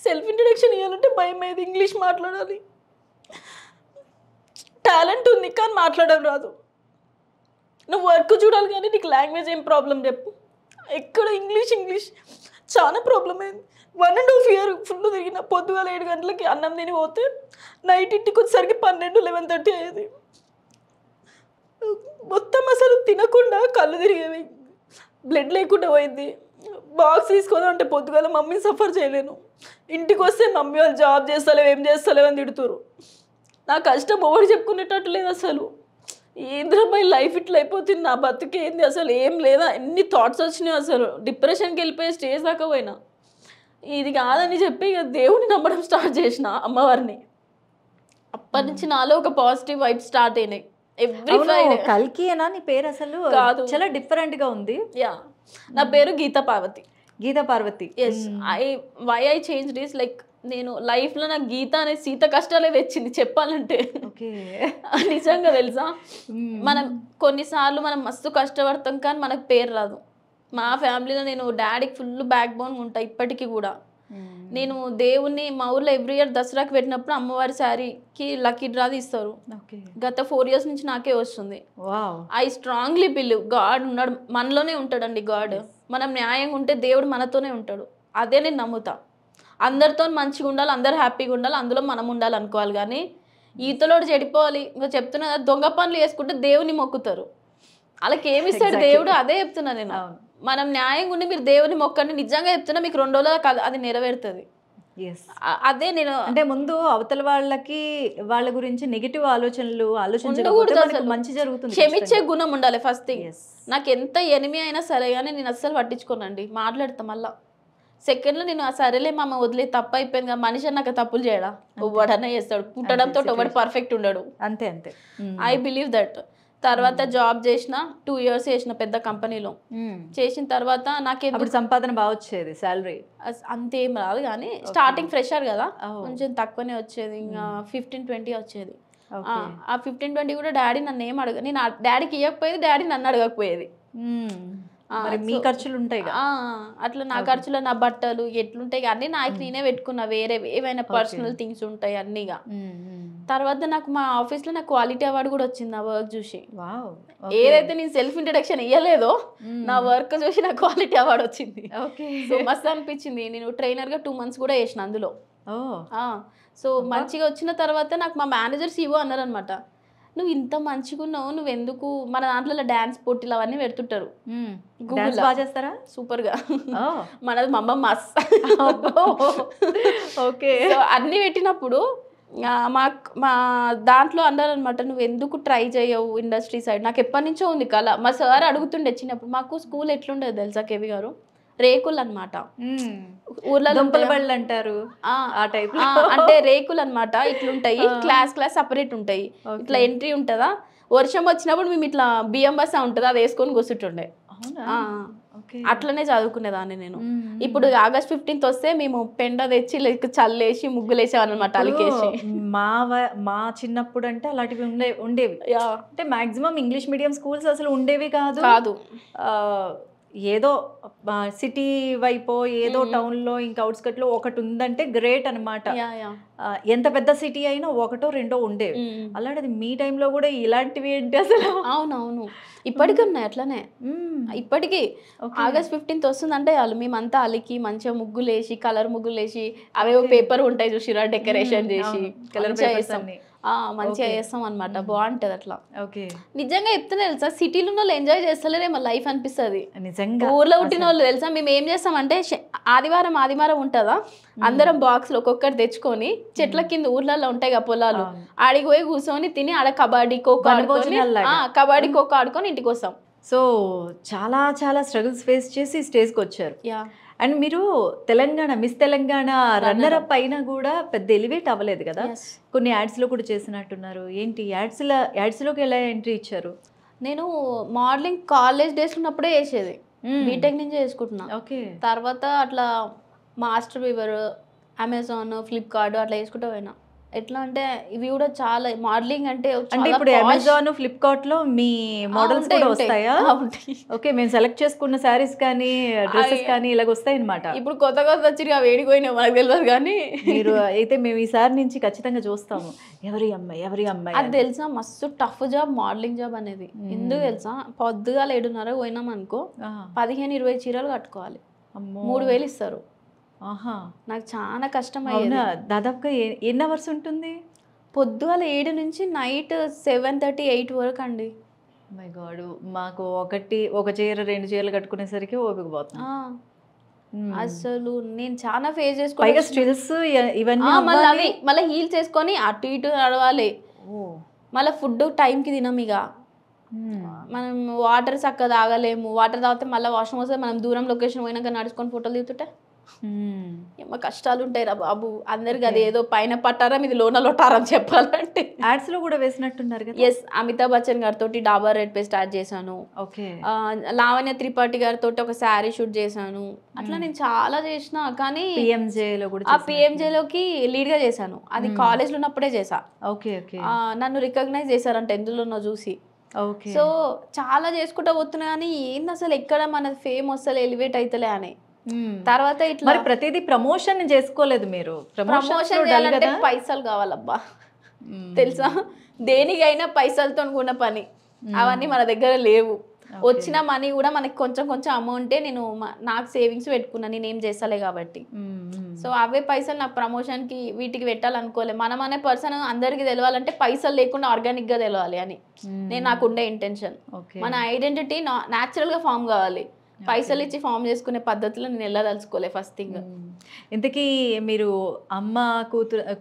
సెల్ఫ్ ఇంట్రొడక్షన్ ఇవ్వాలంటే భయం అయ్యేది. ఇంగ్లీష్ మాట్లాడాలి, టాలెంట్ ఉంది కానీ మాట్లాడడం రాదు. నువ్వు వర్క్ చూడాలి కానీ నీకు లాంగ్వేజ్ ఏం ప్రాబ్లం చెప్పు. ఎక్కడ ఇంగ్లీష్ చాలా ప్రాబ్లం అయింది. 1.5 ఇయర్ ఫుల్ తిరిగిన. పొద్దుగాల 7 గంటలకి అన్నం తిని పోతే నైట్ ఇంటికి వచ్చేసరికి 12, 11:30 అయ్యేది. మొత్తం అసలు తినకుండా కళ్ళు తిరిగేవి, బ్లడ్ లేకుండా పోయింది. బాక్స్ తీసుకోదాం అంటే పొద్దుగాల మమ్మీని సఫర్ చేయలేను. ఇంటికి వస్తే మమ్మీ వాళ్ళు జాబ్ చేస్తలేవు ఏం చేస్తలేవు అని తిడుతురు. నా కష్టం ఎవరు చెప్పుకునేటట్టు లేదు అసలు. ఏంద్రపై లైఫ్ ఇట్లా అయిపోతుంది, నా బతుకేంది అసలు ఏం లేదా, ఎన్ని థాట్స్ వచ్చినాయి. అసలు డిప్రెషన్కి వెళ్ళిపోయే స్టేజ్ దాకా పోయినా. ఇది కాదని చెప్పి ఇక దేవుని నమ్మడం స్టార్ట్ చేసిన, అమ్మవారిని. అప్పటి నుంచి నాలో ఒక పాజిటివ్ వైబ్ స్టార్ట్ అయినాయి. Every Friday. కల్కి అనా నీ పేరు? అసలు కాదు, చాలా డిఫరెంట్గా ఉంది. నా పేరు Geetha Parvathi. Geetha Parvathi. Yes, why I change is like నేను లైఫ్లో నాకు గీత అనే సీత కష్టాలే తెచ్చింది చెప్పాలంటే. నిజంగా తెలుసా, మనం కొన్నిసార్లు మనం మస్తు కష్టపడతాం కానీ మనకు పేరు రాదు. మా ఫ్యామిలీలో నేను డాడీకి ఫుల్ బ్యాక్ బోన్ ఉంటా ఇప్పటికీ కూడా. నేను దేవుణ్ణి మా ఊర్లో ఎవ్రీ ఇయర్ దసరాకి పెట్టినప్పుడు అమ్మవారి శారీకి లక్కీ డ్రా తీస్తారు. గత 4 years నుంచి నాకే వస్తుంది. ఐ స్ట్రాంగ్లీ బిలీవ్ గాడ్ ఉన్నాడు, మనలోనే ఉంటాడండి గాడ్. మనం న్యాయంగా ఉంటే దేవుడు మనతోనే ఉంటాడు, అదే నేను నమ్ముతా. అందరితో మంచిగా ఉండాలి, అందరు హ్యాపీగా ఉండాలి, అందులో మనం ఉండాలి అనుకోవాలి. కానీ ఈతలోడు చెడిపోవాలి ఇంకా చెప్తున్నా, దొంగ పనులు చేసుకుంటే దేవుని మొక్కుతారు. వాళ్ళకి ఏమిస్తాడు దేవుడు, అదే చెప్తున్నా నేను. మనం న్యాయంగా ఉండి మీరు దేవుని మొక్కండి, నిజంగా చెప్తున్నా మీకు 2 రోజుల్లో అది నెరవేరుతుంది. అదే నేను అంటే ముందు అవతల వాళ్ళకి వాళ్ళ గురించి నెగిటివ్ ఆలోచనలు ఆలోచించకపోతే ఉండకూడదు మనకు అసలు. మంచి జరుగుతుంది. క్షమించే గుణం ఉండాలి ఫస్ట్ థింగ్. Yes. నాకు ఎంత ఎనిమి అయినా సరే కానీ నేను అస్సలు పట్టించుకోనండి, మాట్లాడతా మళ్ళా సెకండ్లో. నేను సరేలే మామ వదిలే, తప్పు అయిపోయింది కదా, మనిషి అన్నాక తప్పులు చేయడా, ఎవడన్నా చేస్తాడు, పుట్టడంతో ఎవడు పర్ఫెక్ట్ ఉండడు. అంతే అంతే. I believe that. తర్వాత జాబ్ చేసిన 2 years చేసిన పెద్ద కంపెనీలో. చేసిన తర్వాత నాకు అప్పుడు సంపాదన బాగా వచ్చేది, శాలరీ అంతేం రాదు కానీ స్టార్టింగ్ ఫ్రెషర్ కదా, కొంచెం తక్కువనే వచ్చేది. ఇంకా 15-20 వచ్చేది. ఆ 15-20 కూడా డాడీ నన్ను ఏం అడగ, నేను డాడీకి ఇవ్వకపోయేది, డాడీ నన్ను అడగకపోయేది. మీ ఖర్చులు ఉంటాయి అట్లా నా ఖర్చులు, నా బట్టలు ఎట్లుంటాయి అన్నీ నాకు నేనే పెట్టుకున్నా. వేరే ఏవైనా పర్సనల్ థింగ్స్ ఉంటాయి అన్నీగా. తర్వాత నాకు మా ఆఫీస్లో నాకు క్వాలిటీ అవార్డు కూడా వచ్చింది ఆ వర్క్ చూసి. ఏదైతే నేను సెల్ఫ్ ఇంట్రడక్షన్ ఇవ్వలేదో నా వర్క్ చూసి నాకు క్వాలిటీ అవార్డు వచ్చింది. సో మస్తు అనిపించింది. నేను ట్రైనర్గా 2 months కూడా చేసిన అందులో. సో మంచిగా వచ్చిన తర్వాత నాకు మా మేనేజర్ CEO అన్నారు అనమాట, నువ్వు ఇంత మంచిగా ఉన్నావు, నువ్వు ఎందుకు మన దాంట్లో డాన్స్ పోటీలు అవన్నీ పెడుతుంటారు. బాగా చేస్తారా? సూపర్ గా. మనది మా అమ్మ మస్. ఓకే. సో అన్ని పెట్టినప్పుడు మా దాంట్లో అన్నారు అనమాట, నువ్వు ఎందుకు ట్రై చేయవు ఇండస్ట్రీ సైడ్. నాకు ఎప్పటి నుంచో ఉంది కళ. మా సార్ అడుగుతుండే చిన్నప్పుడు. మాకు స్కూల్ ఎట్లుండేది తెలుసా కేవి గారు, రేకులు అనమాట. ఊర్లలో అంటారు ఆ టైప్, అంటే రేకులు అనమాట. ఇట్లుంటాయి, క్లాస్ సపరేట్ ఉంటాయి. ఇట్లా ఎంట్రీ ఉంటుందా, వర్షం వచ్చినప్పుడు మేము ఇట్లా బియ్యం బస్సా ఉంటుంది, అది వేసుకొని కూర్చుంటుండే. అట్లనే చదువుకునేదాన్ని నేను. ఇప్పుడు August 15th వస్తే మేము పెండ తెచ్చి చల్లేసి ముగ్గులేసామన్నమాట అలికేసి. మా చిన్నప్పుడు అంటే అలాంటివి ఉండేవి. అంటే మాక్సిమం ఇంగ్లీష్ మీడియం స్కూల్స్ అసలు ఉండేవి కాదు. ఏదో సిటీ వైపు ఏదో టౌన్లో ఇంకా అవుట్స్కట్లో ఒకటి ఉందంటే గ్రేట్ అనమాట. ఎంత పెద్ద సిటీ అయినా 1-2 ఉండేవి. అలాంటిది మీ టైంలో కూడా ఇలాంటివి ఏంటి అసలు? అవునవును, ఇప్పటికీ ఉన్నాయి అట్లనే. ఇప్పటికీ August 15th వస్తుందంటే వాళ్ళు మేమంతా అలికి మంచిగా ముగ్గులు వేసి, కలర్ ముగ్గులు వేసి, అవేవో పేపర్ ఉంటాయి చూసిరా, డెకరేషన్ చేసి మంచిగా చేస్తాం అనమాట. బాగుంటది అట్లా. నిజంగా చెప్తున్నా తెలుసా, సిటీలో వాళ్ళు ఎంజాయ్ చేస్తలేరేమో లైఫ్ అనిపిస్తుంది. నిజంగా ఊర్లో పుట్టిన వాళ్ళు తెలుసా, మేము ఏం చేస్తామంటే ఆదివారం ఉంటుందా, అందరం బాక్స్లో ఒక్కొక్కటి తెచ్చుకొని చెట్ల కింద ఊర్లలో ఉంటాయి కదా పొలాలు, ఆడికి పోయి కూర్చొని తిని ఆడ కబడ్డీ ఖోఖో ఆడుకొని ఇంటికి వస్తాం. సో చాలా చాలా స్ట్రగుల్స్ ఫేస్ చేసి స్టేజ్కి వచ్చారు. అండ్ మీరు మిస్ తెలంగాణ రన్నర్ అప్ అయినా కూడా పెద్ద ఎలివేట్ అవ్వలేదు కదా, కొన్ని యాడ్స్లో కూడా చేసినట్టున్నారు. ఏంటి యాడ్స్లోకి ఎలా ఎంట్రీ ఇచ్చారు? నేను మోడలింగ్ కాలేజ్ డేస్ ఉన్నప్పుడే చేసేది, బీటెక్ నుంచి చేసుకుంటున్నా. తర్వాత అట్లా మాస్టర్ వీవర్, అమెజాన్, ఫ్లిప్కార్ట్ అట్లా చేసుకుంటూ పోయినా. ఎట్లా అంటే ఇవి కూడా చాలా మోడలింగ్ అంటే ఇప్పుడు అమెజాన్, ఫ్లిప్కార్ట్ లో మీ మోడల్స్ కూడా వస్తాయా? ఓకే, మేము సెలెక్ట్ చేసుకున్న శారీస్ కానీ డ్రెస్సెస్ కానీ ఇలాగ వస్తాయి అనమాట. ఇప్పుడు కొత్త వచ్చి వేడిపోయినా మనకు తెలియదు కానీ మీరు అయితే మేము ఈసారి నుంచి ఖచ్చితంగా చూస్తాము. ఎవరి అమ్మాయి అది తెలుసా, మస్తు టఫ్ జాబ్ మోడలింగ్ జాబ్ అనేది. ఎందుకు తెలుసా, పొద్దుగా 7:30 పోయినాం అనుకో 15-20 చీరలు కట్టుకోవాలి, 3,000 ఇస్తారు. నాకు చాలా కష్టం అయ్యింది. దాదాపుగా ఎన్ని అవర్స్ ఉంటుంది? పొద్దుగాల 7 నుంచి నైట్ 7:30-8 వరకు అండి. మై గాడ్, మాకు ఒక చీర 2 చీరలు కట్టుకునేసరికి ఓపిక పోతుంది అసలు. నేను చాలా ఫేస్ చేసుకున్నా. పైగా స్టిల్స్ ఇవన్నీ మళ్ళీ హీల్స్ వేసుకొని అటు ఇటు నడవాలి. మళ్ళీ ఫుడ్ టైంకి తినం. ఇక మనం వాటర్ చక్కగా తాగలేము. వాటర్ తాగితే మళ్ళీ వాష్రూమ్ వస్తే మనం దూరం లొకేషన్ పోయినాక నడుచుకొని ఫోటోలు దిగుతుంటే ఏమో కష్టాలు ఉంటాయి రా బాబు. అందరికి అది ఏదో పైన పట్టారం, ఇది లోన లొట్టారం చెప్పాలంటే. యాడ్స్ లో కూడా వేసినట్టున్నారు కదా? ఎస్, అమితాబ్ బచ్చన్ గారితో డాబర్ రెడ్ పేస్ట్ స్టార్ట్ చేశాను. లావణ్య త్రిపాఠి గారితో ఒక శారీ షూట్ చేశాను. అట్లా నేను చాలా చేసిన. కానీ పిఎంజేలోకి లీడ్ గా చేశాను. అది కాలేజ్ లో ఉన్నప్పుడే చేసా. నన్ను రికగ్నైజ్ చేశారంట ఎందులోనో చూసి. సో చాలా చేసుకుంటా పోతున్నా కానీ ఏంది అసలు ఎక్కడ మన ఫేమ్ అసలు ఎలివేట్ అవుతలే అని. తర్వాత ఇట్లా ప్రతిదీ ప్రమోషన్ చేసుకోలేదు మీరు? ప్రమోషన్ చేయాలంటే పైసలు కావాలబ్బా, తెలుసా? దేనికైనా పైసలతో కూడిన పని. అవన్నీ మన దగ్గర లేవు. వచ్చిన మనీ కూడా మనకి కొంచెం కొంచెం అమౌంటే నేను నాకు సేవింగ్స్ పెట్టుకున్నా, నేనేం చేస్తలే కాబట్టి. సో అవే పైసలు నాకు ప్రమోషన్కి వీటికి పెట్టాలనుకోలే. మనం అనే పర్సన్ అందరికి తెలవాలంటే పైసలు లేకుండా ఆర్గానిక్ గా తెలవాలి అని నాకు ఉండే ఇంటెన్షన్. మన ఐడెంటిటీ న్యాచురల్ గా ఫామ్ కావాలి. పైసలు ఇచ్చి ఫామ్ చేసుకునే పద్ధతిలో నేను వెళ్ళదలుచుకోలే ఫస్ట్ థింగ్. ఇంతకీ మీరు అమ్మ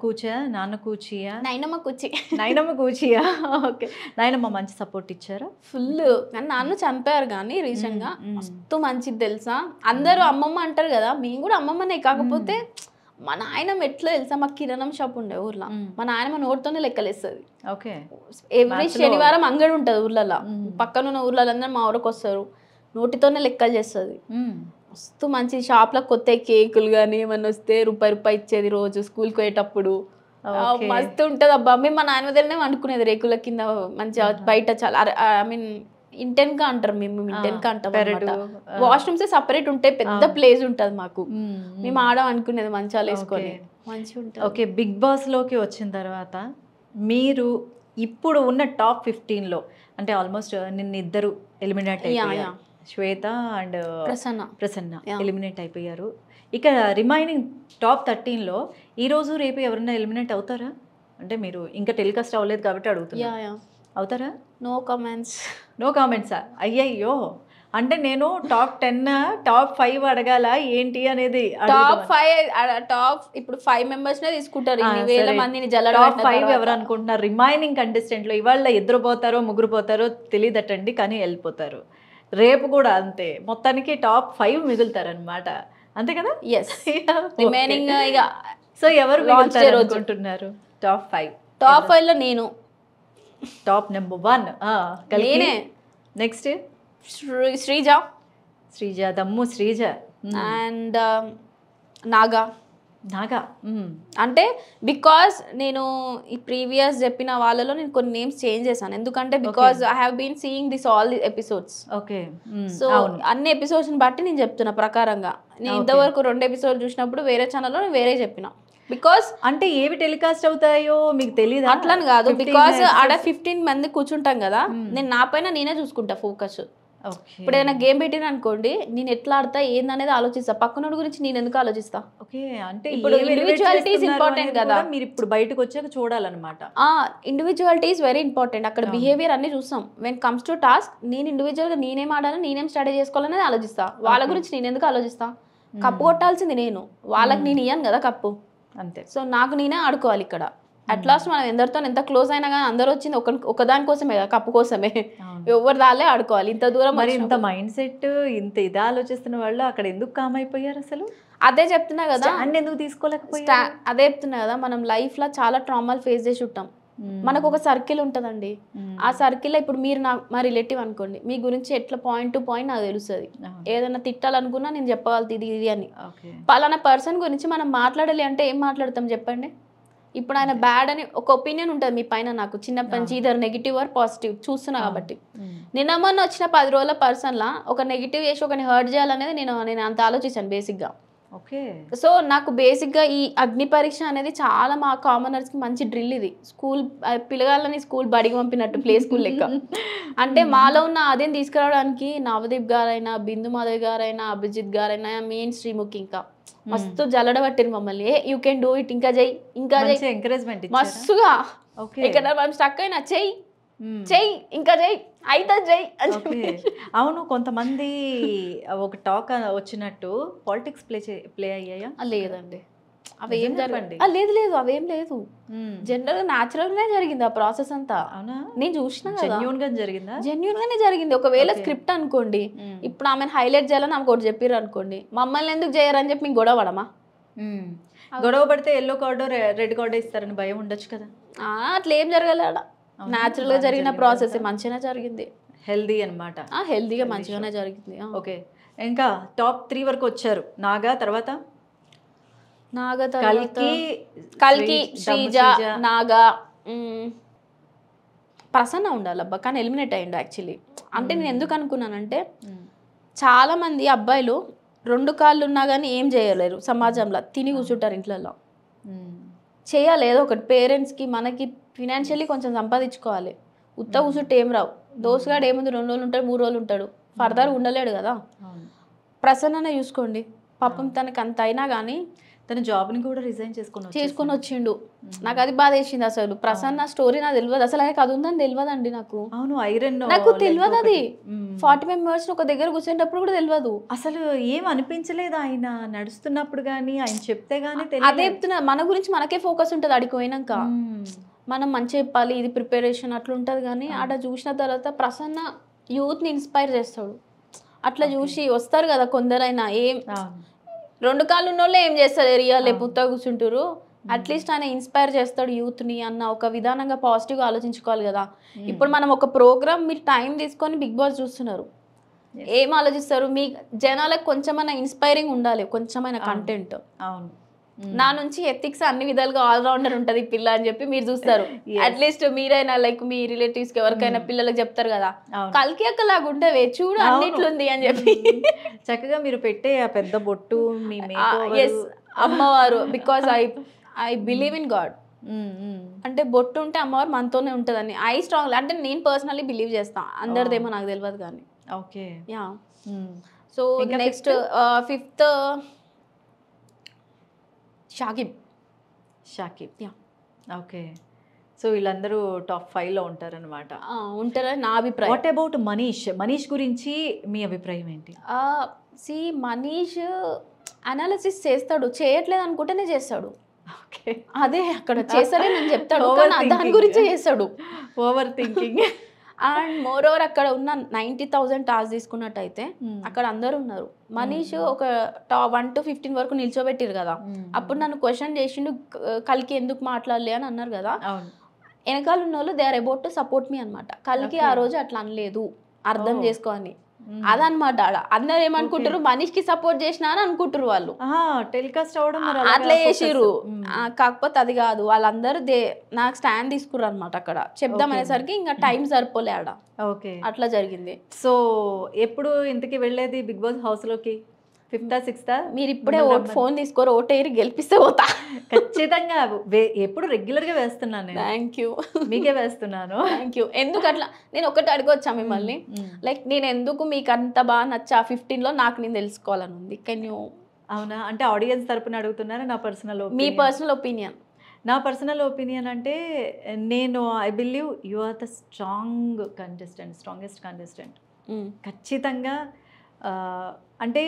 కూచా నాన్న కూచియా? నాయనమ్మ కూర్చి. నాయనమ్మ కూచియా? ఓకే. నాయనమ్మ మంచి సపోర్ట్ ఇచ్చారా? ఫుల్. కానీ నాన్న చనిపోయారు కానీ రీసెంట్గా మస్తు మంచిది తెలుసా. అందరూ అమ్మమ్మ అంటారు కదా, మేము కూడా అమ్మమ్మనే. కాకపోతే మా నాయనమ్మ ఎట్లా తెలుసా, మాకు కిరాణం షాప్ ఉండే ఊర్లో. మా నాయనమ్మ నోటితోనే లెక్కలేస్తుంది. ఓకే. ఎవ్రీ శనివారం అంగడి ఉంటుంది ఊర్లలో. పక్కనున్న ఊర్లలో అందరూ మా ఊరికి వస్తారు, నోటితోనే లెక్కలు చేస్తుంది. మస్తు మంచి షాప్లో కొత్త కేకులు కానీ ఏమన్నా వస్తే రూపాయి ఇచ్చేది రోజు స్కూల్కి పోయేటప్పుడు. మస్తు ఉంటుంది అబ్బా. మేము మా నాన్న దగ్గరనే వండుకునేది రేకుల కింద మంచిగా. బయట చాలా ఐ మీన్ ఇంటెన్కా అంటారు, మేము ఇంటెన్కా అంటాం. వాష్రూమ్స్ సపరేట్ ఉంటాయి, పెద్ద ప్లేస్ ఉంటుంది మాకు. మేము ఆడ అనుకునేది మంచాలు వేసుకొని మంచిగా ఉంటుంది. ఓకే. బిగ్ బాస్లోకి వచ్చిన తర్వాత మీరు ఇప్పుడు ఉన్న టాప్ 15లో అంటే ఆల్మోస్ట్ నిన్న ఇద్దరు ఎలిమినేట్ అయ్యారు, శ్వేత అండ్ ప్రసన్న ఎలిమినేట్ అయిపోయారు. ఇక రిమైనింగ్ టాప్ 13లో ఈరోజు రేపు ఎవరన్నా ఎలిమినేట్ అవుతారా? అంటే మీరు ఇంకా టెలికాస్ట్ అవ్వలేదు కాబట్టి అడుగుతున్నా, అవుతారా? No comments. నో కామెంట్సా? అయ్యయ్యో. అంటే నేను టాప్ 10 టాప్ 5 అడగాల ఏంటి అనేది. టాప్ 5 ఇప్పుడు 5 మెంబర్స్నే తీసుకుంటారు, ఇన్ని వేల మందిని. టాప్ 5 ఎవరు అనుకుంటున్నారు? రిమైనింగ్ కంటెస్టెంట్లో ఇవాళ ఇద్దరు పోతారో ముగ్గురు పోతారో తెలియదటండి, కానీ వెళ్ళిపోతారు. రేపు కూడా అంతే, మొత్తానికి టాప్ 5 మిగులుతారనమాట, అంతే కదా? ఎస్. రిమైనింగ్ ఇక సో ఎవరు మిగులుతారు అనుకుంటున్నారు టాప్ 5? టాప్ 5లో నేను టాప్ నెంబర్ 1 నేనే. నెక్స్ట్ శ్రీజ దమ్ము శ్రీజ అండ్ నాగా. అంటే బికాస్ నేను ఈ ప్రీవియస్ చెప్పిన వాళ్ళలో నేను కొన్ని నేమ్స్ చేంజ్ చేశాను, ఎందుకంటే because I have been seeing this all the episodes. Okay. So అన్ని ఎపిసోడ్స్ని బట్టి నేను చెప్తున్నా ప్రకారంగా. నేను ఇంతవరకు 2 ఎపిసోడ్ చూసినప్పుడు వేరే ఛానల్లో నేను వేరే చెప్పిన. బికాస్ అంటే ఏవి టెలికాస్ట్ అవుతాయో మీకు తెలియదు అట్లని కాదు, బికాస్ ఆడ 15 మంది కూర్చుంటాం కదా, నేను నా పైన నేనే చూసుకుంటా ఫోకస్. ఇప్పుడు ఏదైనా గేమ్ పెట్టిన అనుకోండి, నేను ఎట్లా ఆడతా ఏందనేది ఆలోచిస్తా, పక్కనోడి గురించి నేను ఎందుకు ఆలోచిస్తా. ఓకే. అంటే ఇప్పుడు ఇండివిజువాలిటీ ఇస్ ఇంపార్టెంట్ కదా, మీరు ఇప్పుడు బయటకు వచ్చాక చూడాలన్నమాట. Individuality is very important. అక్కడ బిహేవియర్ అన్ని చూస్తాం. వెన్ కమ్స్ టు టాస్క్, నేను ఇండివిజువల్గా నేనేం ఆడాలి, నేనేం స్టడీ చేసుకోవాలనేది ఆలోచిస్తా. వాళ్ళ గురించి నేను ఎందుకు ఆలోచిస్తా? కప్పు కొట్టాల్సింది నేను, వాళ్ళకి నేను ఇయ్యాను కదా కప్పు, అంతే. సో నాకు నేనే ఆడుకోవాలి ఇక్కడ. అట్లాస్ట్ మనం ఎందరితో ఎంత క్లోజ్ అయినా కానీ అందరూ వచ్చింది ఒకదాని కోసమే కదా, కప్పు కోసమే. ఎవరు దాలే ఆడుకోవాలి. ఇంత దూరం మరి ఇంత మైండ్ సెట్, ఇంత ఇది ఆలోచిస్తున్న వాళ్ళు అక్కడ ఎందుకు కామ్ అయిపోయారు అసలు? అదే చెప్తున్నా కదా, ఎందుకు తీసుకోలేకపోయారు? అదే చెప్తున్నా కదా, మనం లైఫ్ లో చాలా ట్రామాలు ఫేస్ చేసి ఉంటాం. మనకు ఒక సర్కిల్ ఉంటుందండి. ఆ సర్కిల్లో ఇప్పుడు మీరు మా రిలేటివ్ అనుకోండి, మీ గురించి ఎట్లా పాయింట్ టు పాయింట్ నాకు తెలుస్తుంది. ఏదైనా తిట్టాలనుకున్నా నేను చెప్పగలుగుతా ఇది అని. పలానా పర్సన్ గురించి మనం మాట్లాడాలి అంటే ఏం మాట్లాడతాం చెప్పండి? ఇప్పుడు ఆయన బ్యాడ్ అని ఒక ఒపీనియన్ ఉంటుంది మీ పైన, నాకు చిన్నప్పటి నుంచి ఇదర్ నెగిటివ్ ఆర్ పాజిటివ్ చూస్తున్నా కాబట్టి. నిన్న మొన్న వచ్చిన 10 రోజుల పర్సన్లా ఒక నెగిటివ్ చేసి ఒకరిని హర్ట్ చేయాలనేది నేను అంత ఆలోచించాను బేసిక్గా. ఓకే. సో నాకు బేసిక్గా ఈ అగ్ని పరీక్ష అనేది చాలా మా కామనర్స్కి మంచి డ్రిల్. ఇది స్కూల్ పిల్లగాళ్ళని స్కూల్ బడికి పంపినట్టు, ప్లే స్కూల్ లెక్క. అంటే మాలో ఉన్న అదేం తీసుకురావడానికి నవదీప్ గారైనా, బిందు మాధవి గారైనా, అభిజిత్ గారైనా, మెయిన్ శ్రీముఖి ఇంకా మస్తు జల్లడబట్టిరు మమ్మల్ని. యూ కెన్ డూ ఇట్, ఇంకా జై, ఇంకా జై, ఎంకరేజ్మెంట్ మస్తుగా. ఇక్కడ మనం స్టక్ అయినా చెయ్యి చెయ్యి, ఇంకా జై, అయితే జై అని. అవును, కొంతమంది ఒక టాక్ వచ్చినట్టు పాలిటిక్స్ ప్లే అయ్యాయా? లేదండి, అవేం జరగండి. లేదు అవేం లేదు. జనరల్ గా న్యాచురల్ గానే జరిగింది ఆ ప్రాసెస్ అంతా. నేను చూసిన జెన్యూన్ గా జరిగిందా? జెన్యూన్ గానే జరిగింది. ఒకవేళ స్క్రిప్ట్ అనుకోండి, ఇప్పుడు ఆమెను హైలైట్ చేయాలని ఆమె ఒకటి చెప్పారు అనుకోండి, మమ్మల్ని ఎందుకు చేయరని చెప్పి మీకు గొడవ పడమా? గొడవ పడితే ఎల్లో కార్డు రెడ్ కార్డు ఇస్తారని భయం ఉండొచ్చు కదా. అట్లా ఏం జరగలేదా? న్యాచురల్ గా జరిగిన ప్రాసెస్ మంచిగానే జరిగింది. హెల్దీ అనమాట. హెల్దీగా మంచిగానే జరిగింది. ఓకే. ఇంకా టాప్ 3 వరకు వచ్చారు. నాగా, తర్వాత కల్కి, శ్రీజ, నాగా, ప్రసన్న ఉండాలబ్బా, కానీ ఎలిమినేట్ అయ్యిండు యాక్చువల్లీ. అంటే నేను ఎందుకు అనుకున్నానంటే, చాలా మంది అబ్బాయిలు 2 కాళ్ళు ఉన్నా కానీ ఏం చేయలేరు సమాజంలో, తిని కూర్చుంటారు ఇంట్లో. చేయాలి ఏదో ఒకటి, పేరెంట్స్కి మనకి ఫినాన్షియల్లీ కొంచెం సంపాదించుకోవాలి. ఉత్త కూర్చుంటే ఏం రావు. దోసుగాడు ఏముంది, 2 రోజులు ఉంటాడు, 3 రోజులు ఉంటాడు, ఫర్దర్ ఉండలేడు కదా. ప్రసన్ననే చూసుకోండి, పాపం తనకి అంత అయినా కానీ తన జాబ్ని కూడా రిజైన్ చేసుకొని వచ్చిండు. నాకు అది బాధ వేసింది. అసలు ప్రసన్న స్టోరీ నాకు తెలియదు, అసలు ఆయనకు అది ఉందని తెలియదండి నాకు. అవును, ఐరన్ నాకు తెలియదు అది. 40 మెంబర్స్ ఒక దగ్గర కూర్చునేటప్పుడు కూడా తెలియదు. అసలు ఏం అనిపించలేదు ఆయన నడుస్తున్నప్పుడు కానీ, ఆయన చెప్తే గానీ అదే చెప్తున్నా, మన గురించి మనకే ఫోకస్ ఉంటుంది అడిగిపోయినాక. మనం మంచిగా చెప్పాలి, ఇది ప్రిపరేషన్ అట్లా ఉంటుంది. కానీ ఆడ చూసిన తర్వాత ప్రసన్న యూత్ని ఇన్స్పైర్ చేస్తాడు. అట్లా చూసి వస్తారు కదా కొందరైనా, ఏం 2 కాళ్ళు ఉన్న వాళ్ళే ఏం చేస్తారు, ఏరియాలో పుత్తా కూర్చుంటారు. అట్లీస్ట్ ఆయన ఇన్స్పైర్ చేస్తాడు యూత్ని అన్న ఒక విధానంగా పాజిటివ్గా ఆలోచించుకోవాలి కదా. ఇప్పుడు మనం ఒక ప్రోగ్రామ్ మీరు టైం తీసుకొని బిగ్ బాస్ చూస్తున్నారు, ఏం ఆలోచిస్తారు? మీ జనాలకు కొంచెమైనా ఇన్స్పైరింగ్ ఉండాలి, కొంచెమైనా కంటెంట్. అవును, నా నుంచి ఎథిక్స్ అన్ని విధాలుగా ఆల్రౌండర్ ఉంటుంది పిల్ల అని చెప్పి మీరు చూస్తారు. అట్లీస్ట్ మీరైనా లైక్ మీ రిలేటివ్స్ కి ఎవరికైనా పిల్లలకు చెప్తారు కదా, కల్కి అక్కలాగా ఉండవే చూడు అన్నిట్లుంది అని చెప్పి. చక్కగా మీరు పెట్టే ఆ పెద్ద బొట్టు, మీ అమ్మవారు, because I believe in God. అంటే బొట్టు ఉంటే అమ్మవారు మనతోనే ఉంటుందని ఐ స్ట్రాంగ్, అంటే నేను పర్సనల్లీ బిలీవ్ చేస్తాను. అందరిదేమో నాకు తెలియదు కానీ. Okay, yeah. So next 5th Shakib. Yeah. Okay, so వీళ్ళందరూ టాప్ 5లో ఉంటారనమాట. ఉంటారని నా అభిప్రాయం. వాట్ అబౌట్ మనీష్ గురించి మీ అభిప్రాయం ఏంటి? మనీష్ అనాలిసిస్ చేస్తాడు, చేయట్లేదు అనుకుంటేనే చేస్తాడు. ఓకే, అదే అక్కడ చేస్తాడే నేను చెప్తాడు, దాని గురించి చేస్తాడు. Over thinking. And more over అక్కడ ఉన్న 90,000 టాస్క్ తీసుకున్నట్టయితే అక్కడ అందరూ ఉన్నారు. మనీష్ ఒక 1 to 15 వరకు నిల్చోబెట్టిరు కదా, అప్పుడు నన్ను క్వశ్చన్ చేసిండు, కల్కి ఎందుకు మాట్లాడలే అని అన్నారు కదా. వెనకాల ఉన్న వాళ్ళు they are about to support మీ అనమాట. కల్కి ఆ రోజు అట్లా అనలేదు, అర్థం చేసుకో అని. అదనమాట. అందరు ఏమనుకుంటారు, మనీష్కి సపోర్ట్ చేసినా అని అనుకుంటారు వాళ్ళు, టెలికాస్ట్ అవడం అట్లా చేసిర్రు. కాకపోతే అది కాదు, వాళ్ళందరూ నాకు స్టాండ్ తీసుకుర్రు అనమాట. అక్కడ చెప్దాం అనేసరికి ఇంకా టైం సరిపోలే ఆడ. ఓకే, అట్లా జరిగింది. సో ఎప్పుడు ఇంతకి వెళ్ళేది బిగ్ బాస్ హౌస్లోకి? 5th, 6th? మీరు ఇప్పుడే ఫోన్ తీసుకోరు, ఓటేరి గెలిపిస్తే పోతా. ఖచ్చితంగా ఎప్పుడు రెగ్యులర్గా వేస్తున్నాను నేను. థ్యాంక్ యూ, మీకే వేస్తున్నాను. Thank you. ఎందుకు అట్లా నేను ఒకటి అడగొచ్చా మిమ్మల్ని, లైక్ నేను ఎందుకు మీకు అంత బాగా నచ్చా 15లో నాకు నేను తెలుసుకోవాలని ఉంది. Can you? అవునా, అంటే ఆడియన్స్ తరపున అడుగుతున్నారా నా పర్సనల్ మీ పర్సనల్ ఒపీనియన్? నా పర్సనల్ ఒపీనియన్ అంటే నేను I believe you are the strongest contestant. ఖచ్చితంగా అంటే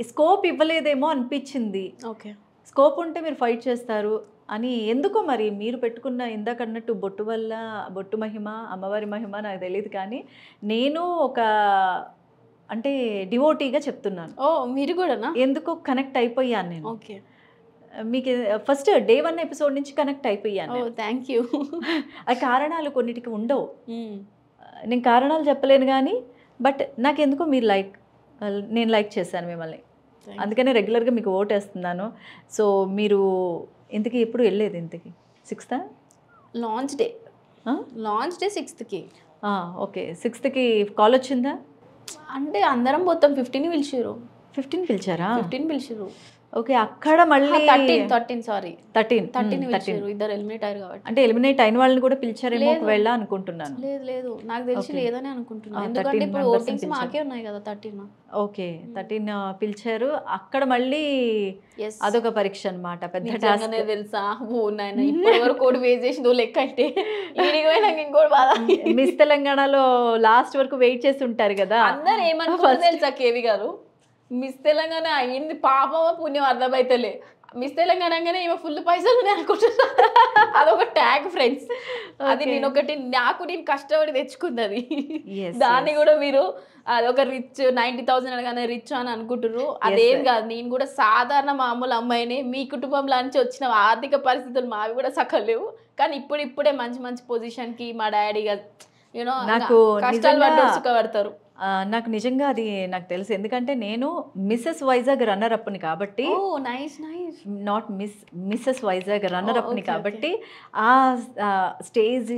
స్కోప్ ఇవ్వలేదేమో అనిపించింది. ఓకే, స్కోప్ ఉంటే మీరు ఫైట్ చేస్తారు అని. ఎందుకో మరి మీరు పెట్టుకున్న ఇందాక అన్నట్టు బొట్టు వల్ల, బొట్టు మహిమ, అమ్మవారి మహిమ నాకు తెలియదు, కానీ నేను ఒక అంటే డివోటీగా చెప్తున్నాను. మీరు కూడానా? ఎందుకో కనెక్ట్ అయిపోయాను నేను. ఓకే, మీకు ఫస్ట్ Day 1 ఎపిసోడ్ నుంచి కనెక్ట్ అయిపోయాను. Thank you. ఆ కారణాలు కొన్నిటికి ఉండవు, నేను కారణాలు చెప్పలేను కానీ, బట్ నాకెందుకో నేను లైక్ చేశాను మిమ్మల్ని, అందుకనే రెగ్యులర్గా మీకు ఓట్ వేస్తున్నాను. సో మీరు ఇంతకీ ఎప్పుడు వెళ్ళేది? ఇంతకీ 6th launch day 6th. Okay, 6th call వచ్చిందా? అంటే అందరం మొత్తం 15 పిలిచారు. 15 పిలిచారా? 15 పిలిచారు. ఓకే, అక్కడ మళ్ళీ 13 సారీ 13 పిలిచారు. ఇద్దరు ఎలిమినేట్ అయ్యారు కాబట్టి. అంటే ఎలిమినేట్ అయిన వాళ్ళని కూడా పిలిచారేమో ఒకవేళ అనుకుంటున్నాను. లేదు నాకు తెలిసి లేదని అనుకుంటున్నాను, ఎందుకంటే ఇప్పుడు ఓటింగ్స్ మాకే ఉన్నాయి కదా 13. ఓకే, 13 పిలిచారు. అక్కడ మళ్ళీ అదొక పరీక్ష అనమాట, పెద్ద టాస్క్. తెలుసా, ఇప్పటి వరకు కోడి వేస్ట్ చేసిందో లెక్క అంటే ఇంకోటి బాధ. మిస్ తెలంగాణలో లాస్ట్ వరకు వెయిట్ చేసి ఉంటారు కదా, అందరు ఏమనుకుంటారు తెలుసా కేవి గారు, మిస్ తెలంగాణ అయింది పాపమో పుణ్యం అర్థమైతలే, మిస్ తెలంగాణ అనగానే ఈమె ఫుల్ పైసలు అనుకుంటున్నా. అదొక ట్యాగ్ ఫ్రెండ్స్, అది నేను కష్టపడి తెచ్చుకున్నది. దాన్ని కూడా మీరు అదొక రిచ్ 90,000 అనగానే రిచ్ అని అనుకుంటున్నారు. అదేం కాదు, నేను కూడా సాధారణ మామూలు అమ్మాయిని. మీ కుటుంబంలో నుంచి వచ్చిన ఆర్థిక పరిస్థితులు మావి కూడా సకలేవు, కానీ ఇప్పుడే మంచి పొజిషన్కి మా డాడీగా యూనో కష్టాలు పడ్డ సుఖపడతారు. నాకు నిజంగా అది నాకు తెలుసు, ఎందుకంటే నేను మిస్సెస్ వైజాగ్ రన్నర్ అప్ని కాబట్టి. నాట్ మిస్సెస్ వైజాగ్ రన్నర్ అప్ని కాబట్టి ఆ స్టేజ్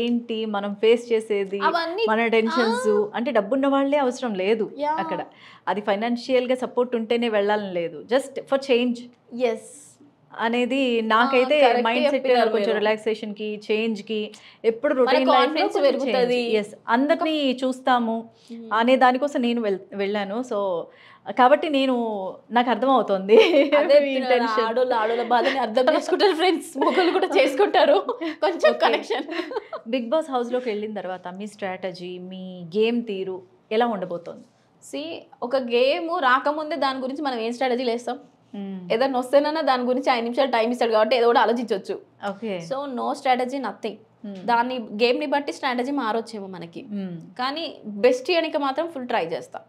ఏంటి, మనం ఫేస్ చేసేది, మన టెన్షన్స్, అంటే డబ్బున్న వాళ్ళే అవసరం లేదు అక్కడ. అది ఫైనాన్షియల్గా సపోర్ట్ ఉంటేనే వెళ్ళాలని లేదు, జస్ట్ ఫర్ చేంజ్. అనేది నాకైతే correct మైండ్ సెట్ చెప్పినారు కొంచెం మీరు. రిలాక్సేషన్ కి చేంజ్ కి ఎప్పుడు రొటీన్ confidence పెరుగుతది. ఎస్ అందరినీ చూస్తాము అనే దానికోసం నేను వెళ్ళాను. సో కాబట్టి నాకు అర్థమవుతోంది అదే మీ intention. ఆడోళ్ళ బాధని అర్థం చేసుకుంటారు ఫ్రెండ్స్, మొగలు కూడా చేసుకుంటారు కొంచెం కనెక్షన్. బిగ్ బాస్ హౌస్లోకి వెళ్ళిన తర్వాత మీ స్ట్రాటజీ మీ గేమ్ తీరు ఎలా ఉండబోతోంది? సి ఒక గేమ్ రాకముందే దాని గురించి మనం ఏం స్ట్రాటజీలు వేస్తాం, ఏదైనా వస్తేనన్నా దాని గురించి 5 నిమిషాలు టైం ఇస్తాడు కాబట్టి ఏదో కూడా ఆలోచించవచ్చు. Okay. So no strategy nothing. దాన్ని గేమ్ని బట్టి స్ట్రాటజీ మారొచ్చేమో మనకి, కానీ బెస్ట్ చేయడానికి మాత్రం ఫుల్ ట్రై చేస్తా.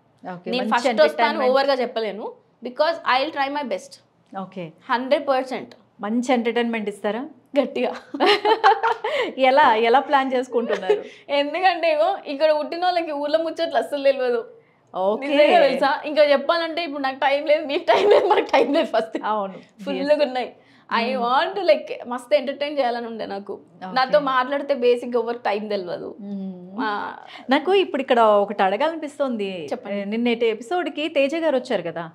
నేను ఫస్ట్ వస్తాను ఓవర్గా చెప్పలేను, because I will try my best. Okay. 100% మంచి ఎంటర్టైన్మెంట్ ఇస్తారా గట్టిగా? ఎలా ఎలా ప్లాన్ చేసుకుంటున్నారు? ఎందుకంటే ఇక్కడ పుట్టిన వాళ్ళకి ఊర్లో ముచ్చట్లు అస్సలు తెలియదు. ఓకే. తెలుసా, ఇంకా చెప్పాలంటే ఇప్పుడు నాకు టైం లేదు, మీకు టైం లేదు, మనకు టైం లేదు. ఫస్ట్ అవును ఫుల్గా ఉన్నాయి. ఐ వాంట్ లైక్ మస్తు ఎంటర్టైన్ చేయాలని ఉండే నాకు. నాతో మాట్లాడితే బేసిక్ ఎవరికి టైం తెలియదు. నాకు ఇప్పుడు ఇక్కడ ఒకటి అడగాలనిపిస్తోంది. నిన్నటి ఎపిసోడ్కి తేజ గారు వచ్చారు కదా,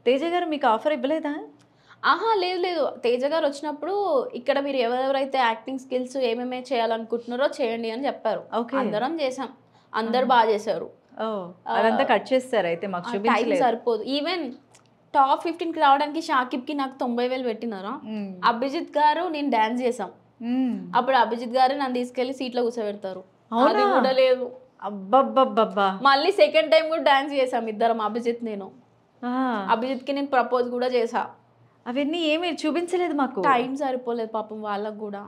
తేజ గారు మీకు ఆఫర్ ఇవ్వలేదా? ఆహా లేదు, తేజ గారు వచ్చినప్పుడు ఇక్కడ మీరు ఎవరెవరైతే యాక్టింగ్ స్కిల్స్ ఏమేమి చేయాలనుకుంటున్నారో చేయండి అని చెప్పారు. అందరం చేసాం, అందరు బాగా చేశారు. అదంతా కట్ చేస్తారు అయితే మాకు టైం సరిపోదు. ఈవెన్ టాప్ 15కి రావడానికి షాకిబ్కి నాకు 90,000 పెట్టినారా. అభిజిత్ గారు నేను డాన్స్ చేసాం, అప్పుడు అభిజిత్ గారు నన్ను తీసుకెళ్లి సీట్లో కూర్చోబెడతారు. అది కూడా లేదు. అబ్బబ్బబ్బబ్బా. మళ్ళీ సెకండ్ టైం కూడా డాన్స్ చేసాం ఇద్దరం, అభిజిత్ నేను. అభిజిత్ కి నేను ప్రపోజ్ కూడా చేసా. అవన్నీ ఏమీ చూపించలేదు మాకు, టైం సరిపోలేదు పాపం వాళ్ళకు కూడా.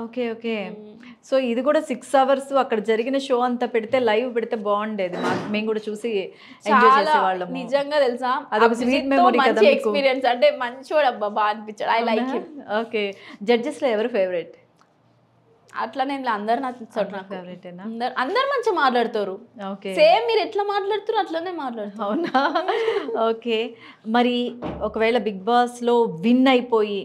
Okay okay. సో ఇది కూడా 6 hours అక్కడ జరిగిన షో అంతా పెడితే లైవ్ పెడితే బాగుండేది, మేము కూడా చూసి ఎంజాయ్ చేసేవాళ్ళం. నిజంగా తెలుసా, అదొక స్వీట్ మెమరీ కదా మీకు. ఎక్స్పీరియన్స్ అంటే మంచివాడు, అబ్బా బాగా అనిపించాడు. I like him. Okay. Judges లో ఎవరు ఫేవరెట్? అట్లా నేను అందరు నచ్చుతాడు, నాకు ఫేవరెటేనా? అందరు మంచిగా మాట్లాడతారు. ఓకే. సేమ్ మీరు ఎట్లా మాట్లాడుతారు అట్లనే మాట్లాడుతారు. అవునా? ఓకే. మరి ఒకవేళ బిగ్ బాస్ లో విన్ అయిపోయి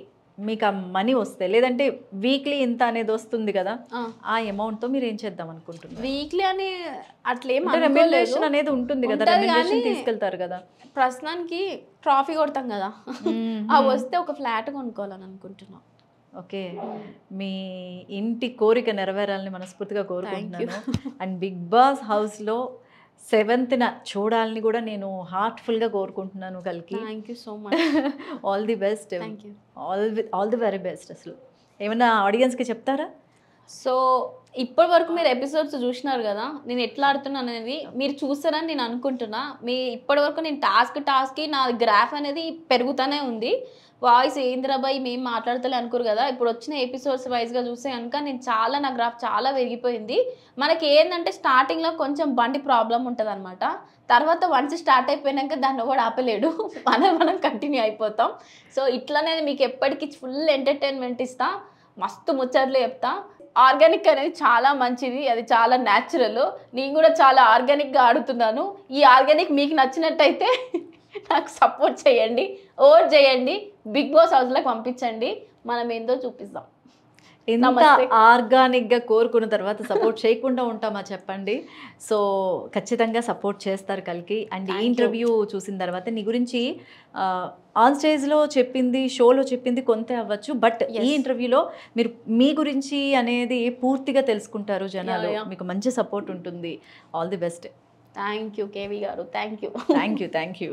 మీకు ఆ మనీ వస్తే, లేదంటే వీక్లీ ఇంత అనేది వస్తుంది కదా, ఆ అమౌంట్ తో మీరు ఏం చేద్దాం అనుకుంటున్నారు? వీక్లీ అని అట్లేం రెమ్యునరేషన్ అనేది ఉంటుంది కదా, రెమ్యునరేషన్ తీసుకెళ్తారు కదా. ప్రస్తుతానికి ట్రాఫీ కొడతాం కదా, అవి వస్తే ఒక ఫ్లాట్ కొనుక్కోవాలని అనుకుంటున్నా. ఓకే. మీ ఇంటి కోరిక నెరవేరాలని మనస్ఫూర్తిగా కోరుకుంటున్నాను. అండ్ బిగ్ బాస్ హౌస్లో 7th చూడాలని కూడా నేను హార్ట్ఫుల్గా కోరుకుంటున్నాను. కల్కి thank you so much. All the best. Thank you. All the very best. అసలు ఏమన్నా ఆడియన్స్కి చెప్తారా? సో ఇప్పటి వరకు మీరు ఎపిసోడ్స్ చూసినారు కదా, నేను ఎట్లా ఆడుతున్నాను అనేది మీరు చూస్తారని నేను అనుకుంటున్నా. ఇప్పటి వరకు నేను టాస్క్కి నా గ్రాఫ్ అనేది పెరుగుతూనే ఉంది. వాయిస్ ఏంద్రాబాయ్ మేము మాట్లాడతలే అనుకోరు కదా, ఇప్పుడు వచ్చిన ఎపిసోడ్స్ వైజ్గా చూస్తే కనుక నా గ్రాఫ్ చాలా పెరిగిపోయింది. మనకి ఏంటంటే స్టార్టింగ్లో కొంచెం బండి ప్రాబ్లం ఉంటుంది అనమాట, తర్వాత వన్స్ స్టార్ట్ అయిపోయినాక దాన్ని కూడా ఆపలేడు, మనం కంటిన్యూ అయిపోతాం. సో ఇట్లానే మీకు ఎప్పటికీ ఫుల్ ఎంటర్టైన్మెంట్ ఇస్తా, మస్తు ముచ్చట్లు చెప్తా. ఆర్గానిక్ అనేది చాలా మంచిది, అది చాలా న్యాచురల్. నేను కూడా చాలా ఆర్గానిక్గా ఆడుతున్నాను. ఈ ఆర్గానిక్ మీకు నచ్చినట్టయితే నాకు సపోర్ట్ చేయండి, ఓట్ చేయండి, బిగ్ బాస్ హౌస్లోకి పంపించండి, మనం ఏందో చూపిస్తాం. ఇంత ఆర్గానిక్గా కోరుకున్న తర్వాత సపోర్ట్ చేయకుండా ఉంటామా చెప్పండి? సో ఖచ్చితంగా సపోర్ట్ చేస్తారు కల్కి. అండ్ ఈ ఇంటర్వ్యూ చూసిన తర్వాత నీ గురించి ఆన్ స్టేజ్లో చెప్పింది, షోలో చెప్పింది కొంత అవ్వచ్చు, బట్ ఈ ఇంటర్వ్యూలో మీరు మీ గురించి అనేది పూర్తిగా తెలుసుకుంటారు జనాలు. మీకు మంచి సపోర్ట్ ఉంటుంది. All the best. Thank you KV గారు. Thank you. Thank you.